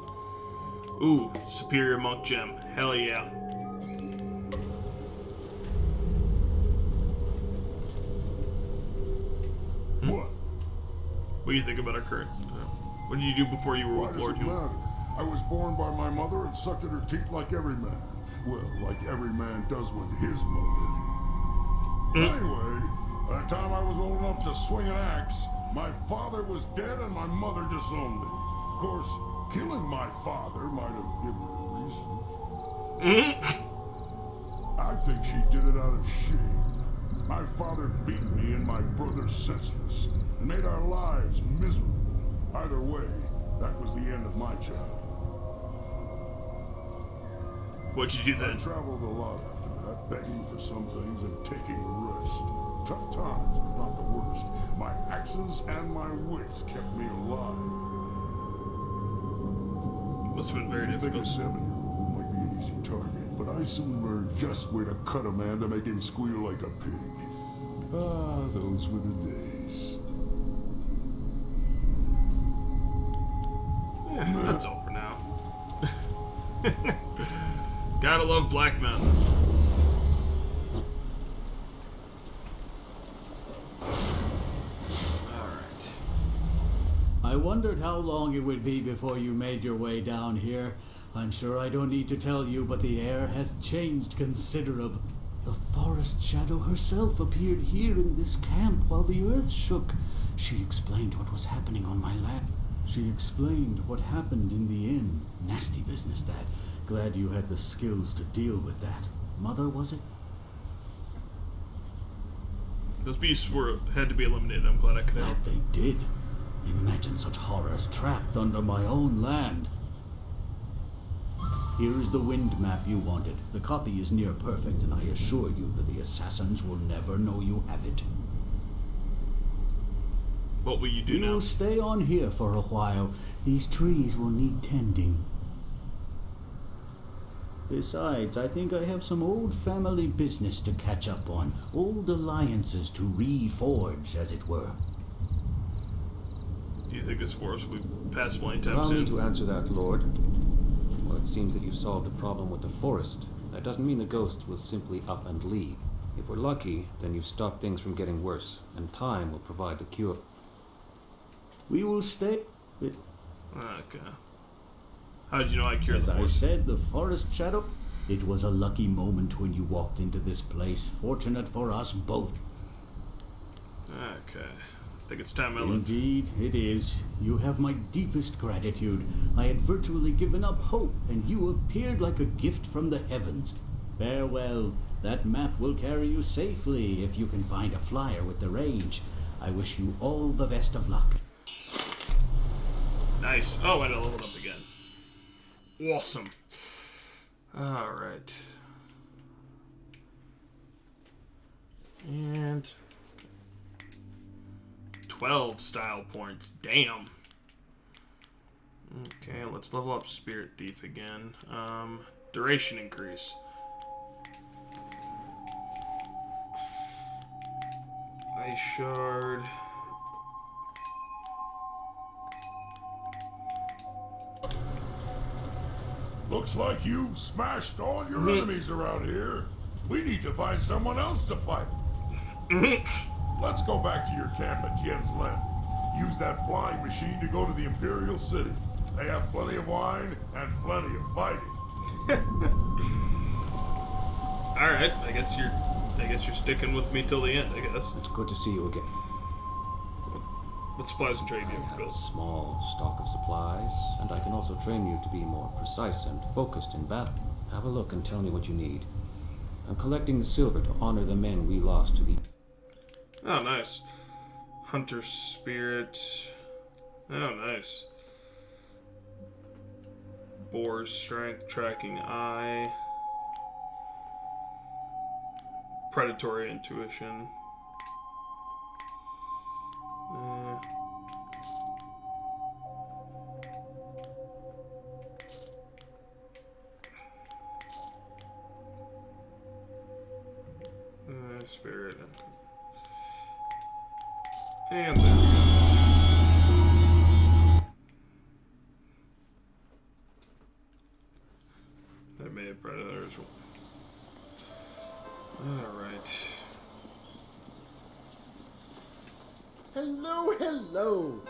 Ooh, superior monk gem. Hell yeah. What? What do you think about our current? What did you do before you were with Lord Why does it Hume? matter? I was born by my mother and sucked at her teeth like every man. Well, like every man does with his mother. Anyway, by the time I was old enough to swing an axe, my father was dead and my mother disowned me. Of course, killing my father might have given her a reason. I think she did it out of shame. My father beat me and my brother senseless and made our lives miserable. Either way, that was the end of my childhood. What'd you do then? I traveled a lot after that, begging for some things and taking a rest. Tough times, but not the worst. My axes and my wits kept me alive. Must have been very difficult. I think a 7-year-old might be an easy target, but I soon learned just where to cut a man to make him squeal like a pig. Ah, those were the days. Yeah, that's all for now. Gotta love Black Men. Alright. I wondered how long it would be before you made your way down here. I'm sure I don't need to tell you, but the air has changed considerably. The forest shadow herself appeared here in this camp while the earth shook. She explained what was happening on my land. She explained what happened in the inn. Nasty business, that. Glad you had the skills to deal with that. Mother, was it? Those beasts had to be eliminated. I'm glad I could help. That they did. Imagine such horrors trapped under my own land. Here is the wind map you wanted. The copy is near perfect, and I assure you that the assassins will never know you have it. What will you do We now? will stay on here for a while. These trees will need tending. Besides, I think I have some old family business to catch up on. Old alliances to reforge, as it were. Do you think this forest will be passable anytime Allow me soon? to answer that, Lord. Well, it seems that you've solved the problem with the forest. That doesn't mean the ghosts will simply up and leave. If we're lucky, then you've stopped things from getting worse, and time will provide the cure. We will stay... Okay. How did you know I cured As the I forest? said, the forest shadow... It was a lucky moment when you walked into this place. Fortunate for us both. Okay. I think it's time I left. Indeed, it is. You have my deepest gratitude. I had virtually given up hope, and you appeared like a gift from the heavens. Farewell. That map will carry you safely if you can find a flyer with the range. I wish you all the best of luck. Nice. Oh, and I leveled up again. Awesome. Alright. And 12 style points. Damn. Okay, let's level up Spirit Thief again. Duration increase. Ice Shard. Looks like you've smashed all your enemies around here. We need to find someone else to fight. Let's go back to your camp at Jen's Land. Use that flying machine to go to the Imperial City. They have plenty of wine and plenty of fighting. Alright, I guess you're I guess you're sticking with me till the end, I guess. It's good to see you again. What supplies and trade do you I have, have Bill? a small stock of supplies, and I can also train you to be more precise and focused in battle. Have a look and tell me what you need. I'm collecting the silver to honor the men we lost to the... Oh, nice. Hunter Spirit. Oh, nice. Boar's Strength, Tracking Eye. Predatory Intuition. Spirit. And there we go. That may have predators. Alright. Hello, hello.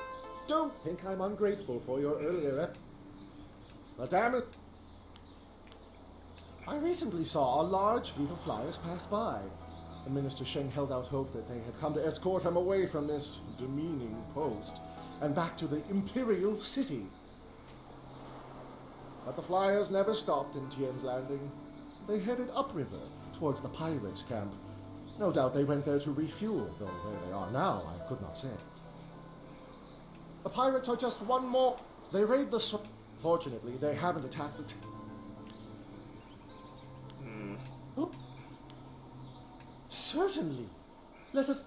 Don't think I'm ungrateful for your earlier The dam is... I recently saw a large fleet of flyers pass by. And Minister Sheng held out hope that they had come to escort him away from this demeaning post and back to the Imperial city. But the flyers never stopped in Tien's Landing. They headed upriver towards the pirates' camp. No doubt they went there to refuel, though where they are now, I could not say. The pirates are just one more... They raid the... Fortunately, they haven't attacked the... Oh. Certainly. Let us...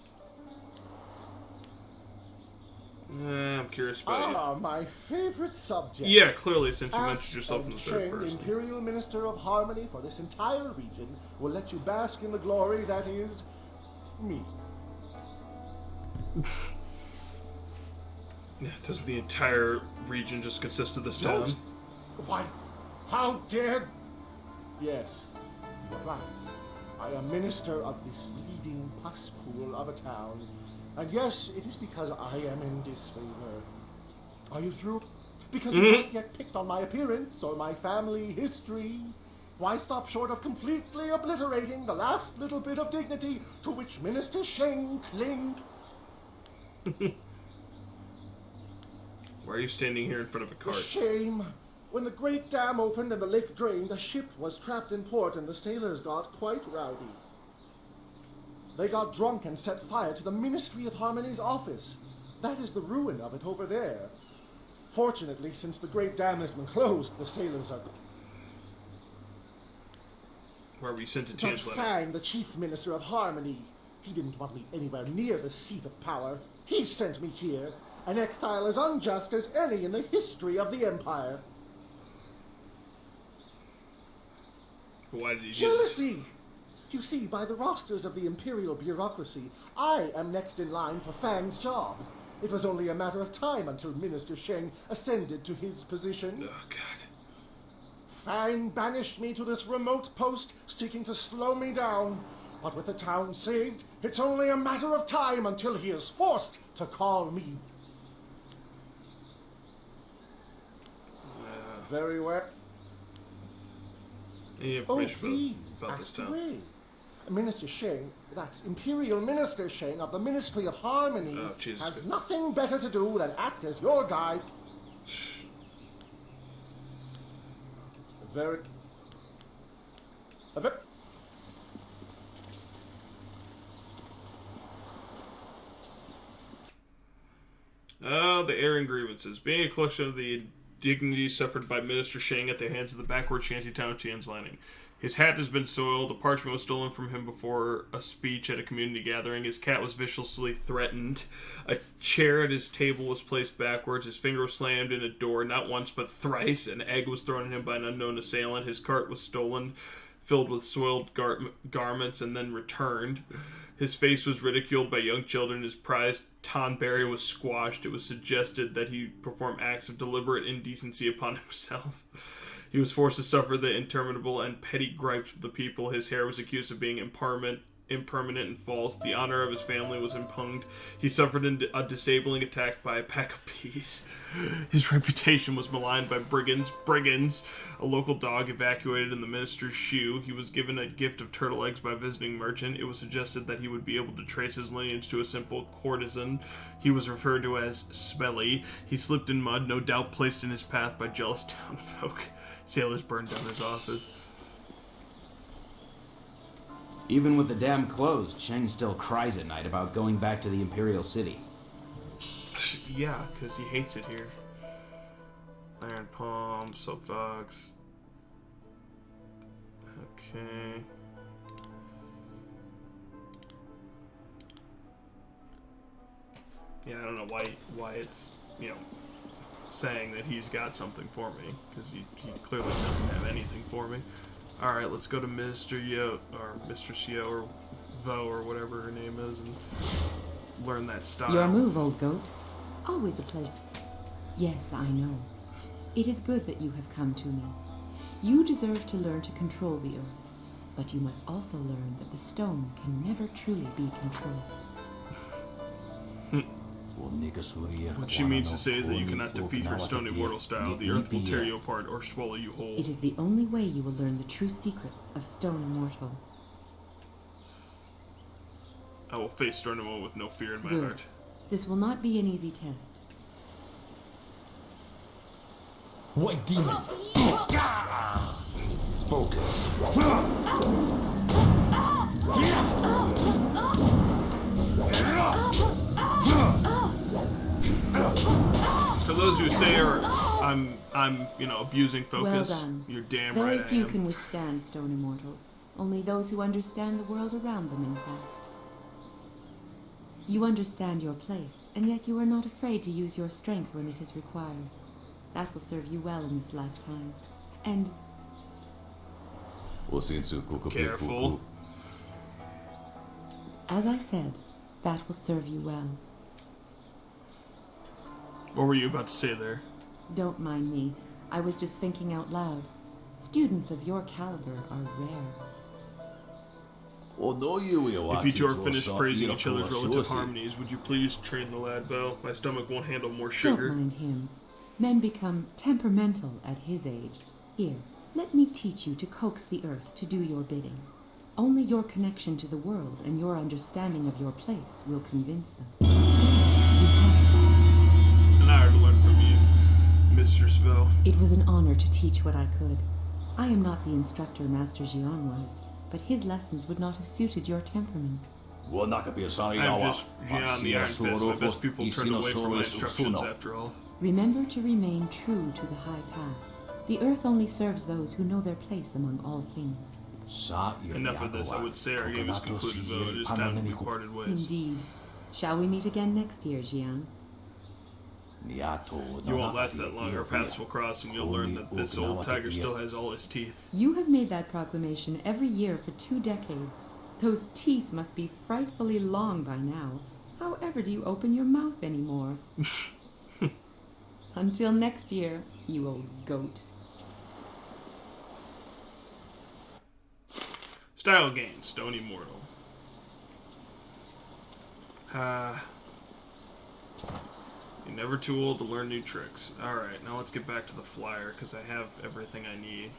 I'm curious about you. My favorite subject. Yeah, clearly, since you mentioned Ask yourself in the third Sheng, person. Imperial Minister of Harmony for this entire region, will let you bask in the glory that is... me. Does the entire region just consist of this town? Don't. Why? How dare... Yes, you are right. I am minister of this bleeding pus pool of a town. And yes, it is because I am in disfavor. Are you through? Because you haven't yet picked on my appearance or my family history. Why stop short of completely obliterating the last little bit of dignity to which Minister Sheng clings? Why are you standing here in front of a cart? Shame. When the great dam opened and the lake drained, a ship was trapped in port and the sailors got quite rowdy. They got drunk and set fire to the Ministry of Harmony's office. That is the ruin of it over there. Fortunately, since the great dam has been closed, the sailors are... Where were you sent to Judge Chancellor? Fang, the chief minister of Harmony. He didn't want me anywhere near the seat of power. He sent me here, an exile as unjust as any in the history of the Empire. Why did you do this? Jealousy! You see, by the rosters of the Imperial bureaucracy, I am next in line for Fang's job. It was only a matter of time until Minister Sheng ascended to his position. Oh, God. Fang banished me to this remote post, seeking to slow me down. But with the town saved, it's only a matter of time until he is forced to call me. Very well. Any information please, about this ask town? away. Minister Sheng, that's Imperial Minister Sheng of the Ministry of Harmony, has Christ. nothing better to do than act as your guide. Very... Oh, the airing grievances. Being a collection of the indignities suffered by Minister Sheng at the hands of the backward shantytown of Tian's Landing. His hat has been soiled, a parchment was stolen from him before a speech at a community gathering, his cat was viciously threatened, a chair at his table was placed backwards, his finger was slammed in a door not once but thrice, an egg was thrown at him by an unknown assailant, his cart was stolen, filled with soiled garments, and then returned. His face was ridiculed by young children, his prized Tonberry was squashed, it was suggested that he perform acts of deliberate indecency upon himself. He was forced to suffer the interminable and petty gripes of the people. His hair was accused of being impermanent and false. The honor of his family was impugned. He suffered a disabling attack by a pack of bees. His reputation was maligned by brigands. A local dog evacuated in the minister's shoe. He was given a gift of turtle eggs by a visiting merchant. It was suggested that he would be able to trace his lineage to a simple courtesan. He was referred to as Smelly. He slipped in mud, no doubt placed in his path by jealous townfolk. Sailors burned down his office. Even with the dam closed, Sheng still cries at night about going back to the Imperial City. Yeah, because he hates it here. Iron palm, soapbox. Okay. Yeah, I don't know why it's, you know, saying that he's got something for me, because he clearly doesn't have anything for me. Alright, let's go to Mr. Yo, or Mistress Yo, or Vo, or whatever her name is, and learn that style. Your move, old goat. Always a pleasure. Yes, I know. It is good that you have come to me. You deserve to learn to control the earth, but you must also learn that the stone can never truly be controlled. What she means to say is that you cannot defeat her stone immortal style. The earth will tear you apart or swallow you whole. It is the only way you will learn the true secrets of stone immortal. I will face stone immortal with no fear in my Good. heart. This will not be an easy test. White demon. Focus. For those who say I'm you know, abusing focus, Well done. you're damn Very right I few am. can withstand stone immortal. Only those who understand the world around them, in fact. You understand your place, and yet you are not afraid to use your strength when it is required. That will serve you well in this lifetime. And careful. as I said, that will serve you well. What were you about to say there? Don't mind me. I was just thinking out loud. Students of your caliber are rare. If you two are finished praising each other's relative harmonies, would you please train the lad well? My stomach won't handle more sugar. Don't mind him. Men become temperamental at his age. Here, let me teach you to coax the earth to do your bidding. Only your connection to the world and your understanding of your place will convince them. And I already learned from you, Mr. Svell. It was an honor to teach what I could. I am not the instructor Master Jian was, but his lessons would not have suited your temperament. I'm just Jian the Iron Fist. My best people turned away from my instructions after all. Remember to remain true to the high path. The earth only serves those who know their place among all things. Enough of this. I would say our game is concluded, though. It is time that we parted ways. Indeed. Shall we meet again next year, Jian? You won't last that long. Our paths will cross, and you'll learn that this old tiger still has all his teeth. You have made that proclamation every year for 2 decades. Those teeth must be frightfully long by now. However do you open your mouth anymore? Until next year, you old goat. Style gain, Stone Immortal. You're never too old to learn new tricks. Alright, now let's get back to the flyer, because I have everything I need.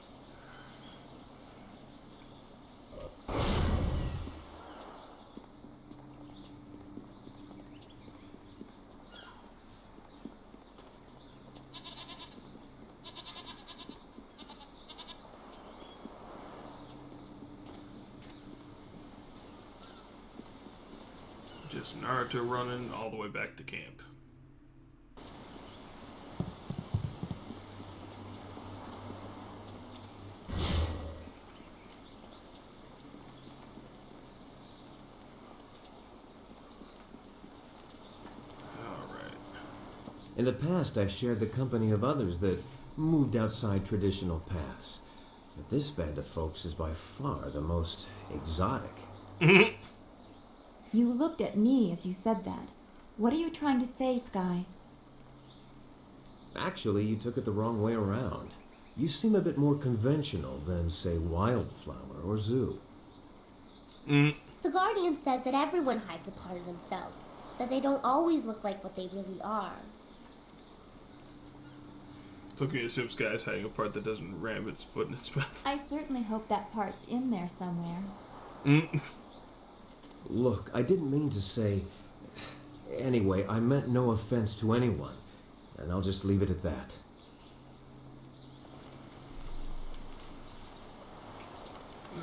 Just Naruto running all the way back to camp. In the past, I've shared the company of others that moved outside traditional paths. But this band of folks is by far the most exotic. You looked at me as you said that. What are you trying to say, Sky? Actually, you took it the wrong way around. You seem a bit more conventional than, say, Wildflower or Zoo. The Guardian says that everyone hides a part of themselves, that they don't always look like what they really are. So can you assume Sky's hiding a part that doesn't ram its foot in its mouth? I certainly hope that part's in there somewhere. Look, I didn't mean to say... Anyway, I meant no offense to anyone, and I'll just leave it at that.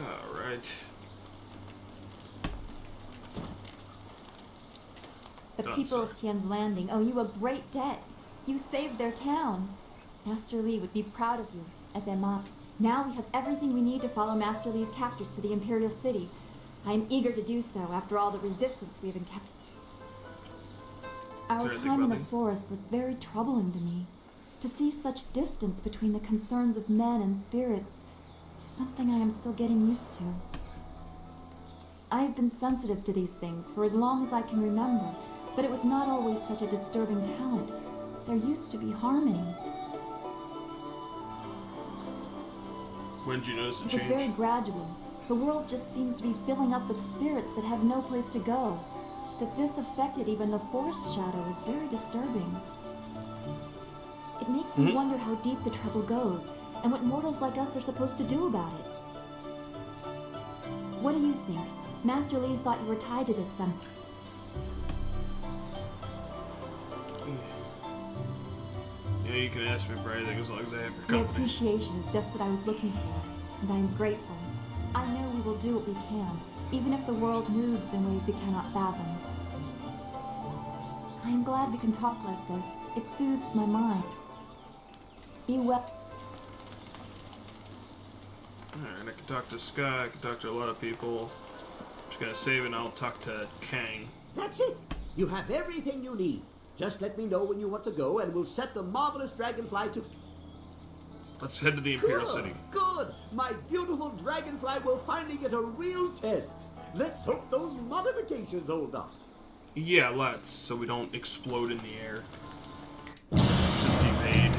Alright. The people of Tian's Landing owe you a great debt. You saved their town. Master Li would be proud of you, as am I. Now we have everything we need to follow Master Li's captors to the Imperial City. I am eager to do so after all the resistance we have encountered. Our time in the forest was very troubling to me. To see such distance between the concerns of men and spirits is something I am still getting used to. I have been sensitive to these things for as long as I can remember, but it was not always such a disturbing talent. There used to be harmony. When did you notice the change? It was very gradual. The world just seems to be filling up with spirits that have no place to go. That this affected even the forest shadow is very disturbing. It makes me wonder how deep the trouble goes, and what mortals like us are supposed to do about it. What do you think? Master Li thought you were tied to this sun. Yeah, you can ask me for anything as long as I have your Your company. appreciation is just what I was looking for, and I am grateful. I know we will do what we can, even if the world moves in ways we cannot fathom. I am glad we can talk like this. It soothes my mind. Be well. Alright, I can talk to Sky, I can talk to a lot of people. I'm just gonna save it and I'll talk to Kang. That's it. You have everything you need. Just let me know when you want to go, and we'll set the marvelous dragonfly to... Let's head to the Imperial City. Good! My beautiful dragonfly will finally get a real test. Let's hope those modifications hold up. Yeah, let's, so we don't explode in the air. Let's just evade.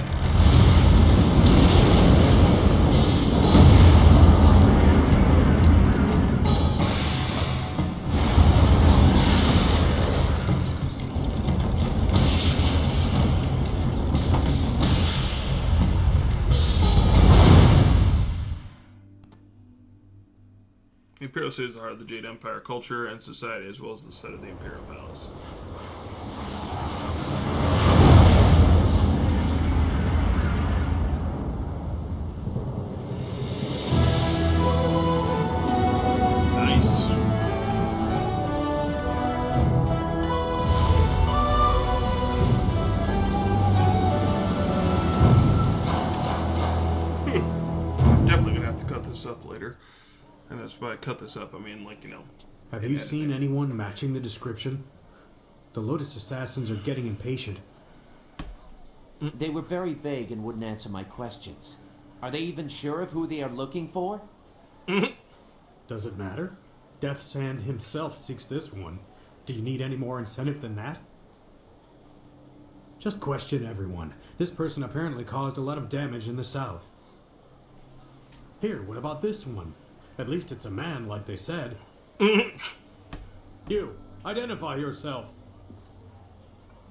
The Imperial City is the heart of the Jade Empire culture and society, as well as the site of the Imperial Palace. Nice. Definitely gonna have to cut this up later. And that's why I cut this up. I mean, like, you know. Have you seen anyone matching the description? The Lotus Assassins are getting impatient. They were very vague and wouldn't answer my questions. Are they even sure of who they are looking for? Does it matter? Death's Hand himself seeks this one. Do you need any more incentive than that? Just question everyone. This person apparently caused a lot of damage in the south. Here, what about this one? At least it's a man, like they said. You, identify yourself.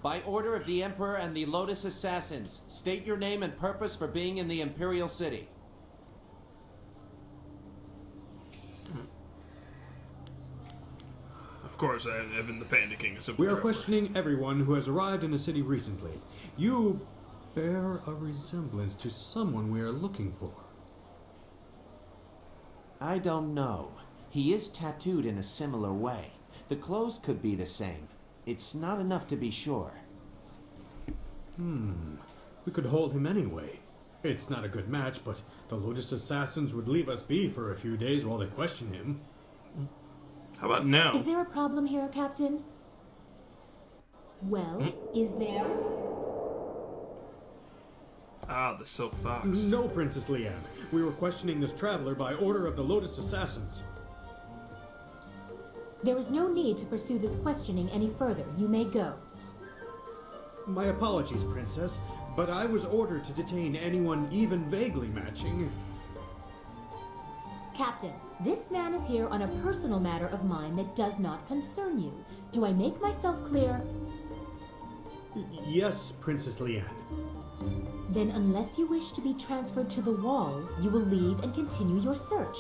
By order of the Emperor and the Lotus Assassins, state your name and purpose for being in the Imperial City. Of course, I have been the Panda King. We are questioning everyone who has arrived in the city recently. You bear a resemblance to someone we are looking for. I don't know. He is tattooed in a similar way. The clothes could be the same. It's not enough to be sure. We could hold him anyway. It's not a good match, but the Lotus Assassins would leave us be for a few days while they question him. How about now? Is there a problem here, Captain? Well, is there? Ah, the Silk Fox. No, Princess Leanne. We were questioning this traveler by order of the Lotus Assassins. There is no need to pursue this questioning any further. You may go. My apologies, Princess, but I was ordered to detain anyone even vaguely matching. Captain, This man is here on a personal matter of mine that does not concern you. Do I make myself clear? Yes, Princess Leanne. Then unless you wish to be transferred to the wall, you will leave and continue your search.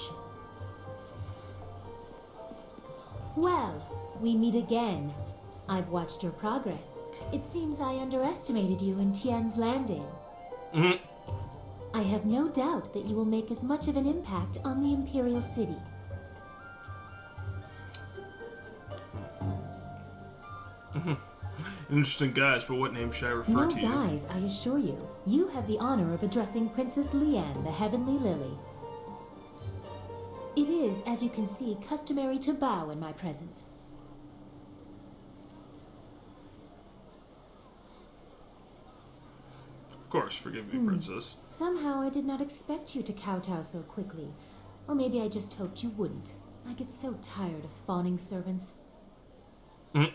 Well, we meet again. I've watched your progress. It seems I underestimated you in Tian's Landing. I have no doubt that you will make as much of an impact on the Imperial City. Interesting guys, but what name should I refer to you? No guys, I assure you. You have the honor of addressing Princess Leanne, the Heavenly Lily. It is, as you can see, customary to bow in my presence. Of course, forgive me, Princess. Somehow I did not expect you to kowtow so quickly. Or maybe I just hoped you wouldn't. I get so tired of fawning servants.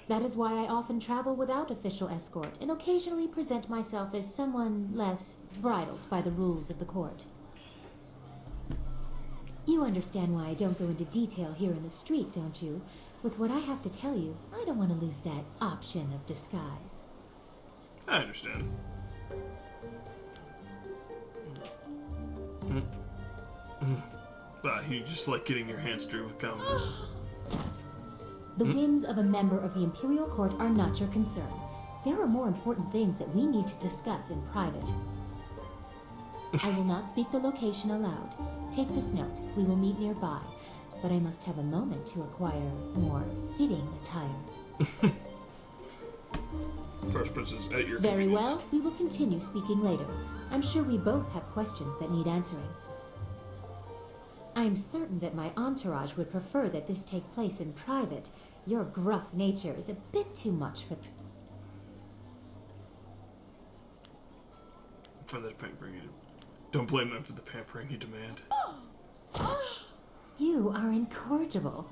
That is why I often travel without official escort and occasionally present myself as someone less bridled by the rules of the court. You understand why I don't go into detail here in the street, don't you? With what I have to tell you, I don't want to lose that option of disguise. I understand. You just like getting your hands dirty with comedy. The whims of a member of the Imperial Court are not your concern. There are more important things that we need to discuss in private. I will not speak the location aloud. Take this note. We will meet nearby. But I must have a moment to acquire more fitting attire. Of course, Princess, at your Very convenience. well. We will continue speaking later. I'm sure we both have questions that need answering. I am certain that my entourage would prefer that this take place in private. Your gruff nature is a bit too much for... For the pampering you don't blame them for the pampering you demand. You are incorrigible.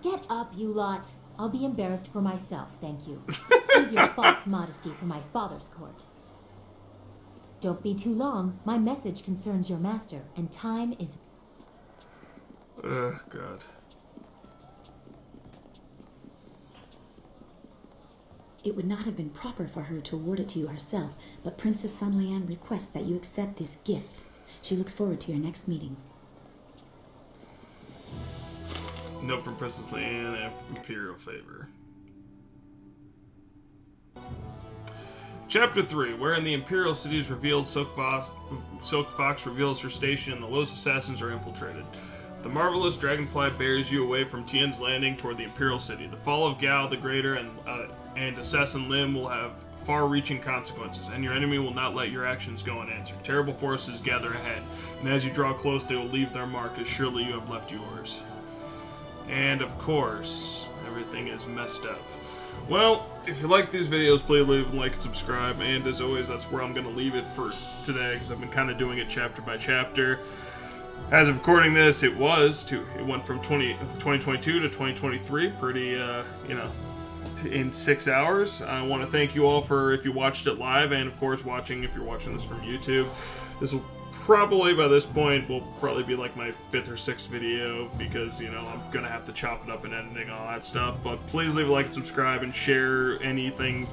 Get up, you lot. I'll be embarrassed for myself, thank you. Save your false modesty for my father's court. Don't be too long. My message concerns your master, and time is... Oh, God. It would not have been proper for her to award it to you herself, but Princess Sun Lian requests that you accept this gift. She looks forward to your next meeting. Note from Princess Leanne, Imperial favor. Chapter 3, wherein the Imperial City is revealed, Silk Fox reveals her station, and the Los Assassins are infiltrated. The marvelous dragonfly bears you away from Tian's Landing toward the Imperial City. The fall of Gao the Greater and Assassin Lim will have far-reaching consequences, and your enemy will not let your actions go unanswered. Terrible forces gather ahead, and as you draw close, they will leave their mark as surely you have left yours. And of course, everything is messed up. Well, if you like these videos, please leave a like and subscribe, and as always, that's where I'm going to leave it for today, because I've been kind of doing it chapter by chapter. As of recording this, it went from 2022 to 2023, pretty, in 6 hours. I want to thank you all for if you watched it live, and of course watching if you're watching this from YouTube. This will probably, by this point, will probably be like my 5th or 6th video, because, I'm gonna have to chop it up and editing all that stuff. But please leave a like and subscribe and share anything,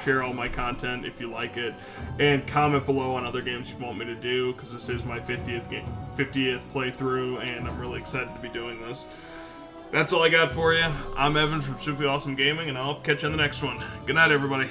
share all my content if you like it, and comment below on other games you want me to do, because this is my 50th playthrough, and I'm really excited to be doing this. That's all I got for you. I'm Evan from Simply Awesome Gaming, and I'll catch you on the next one. Good night, everybody.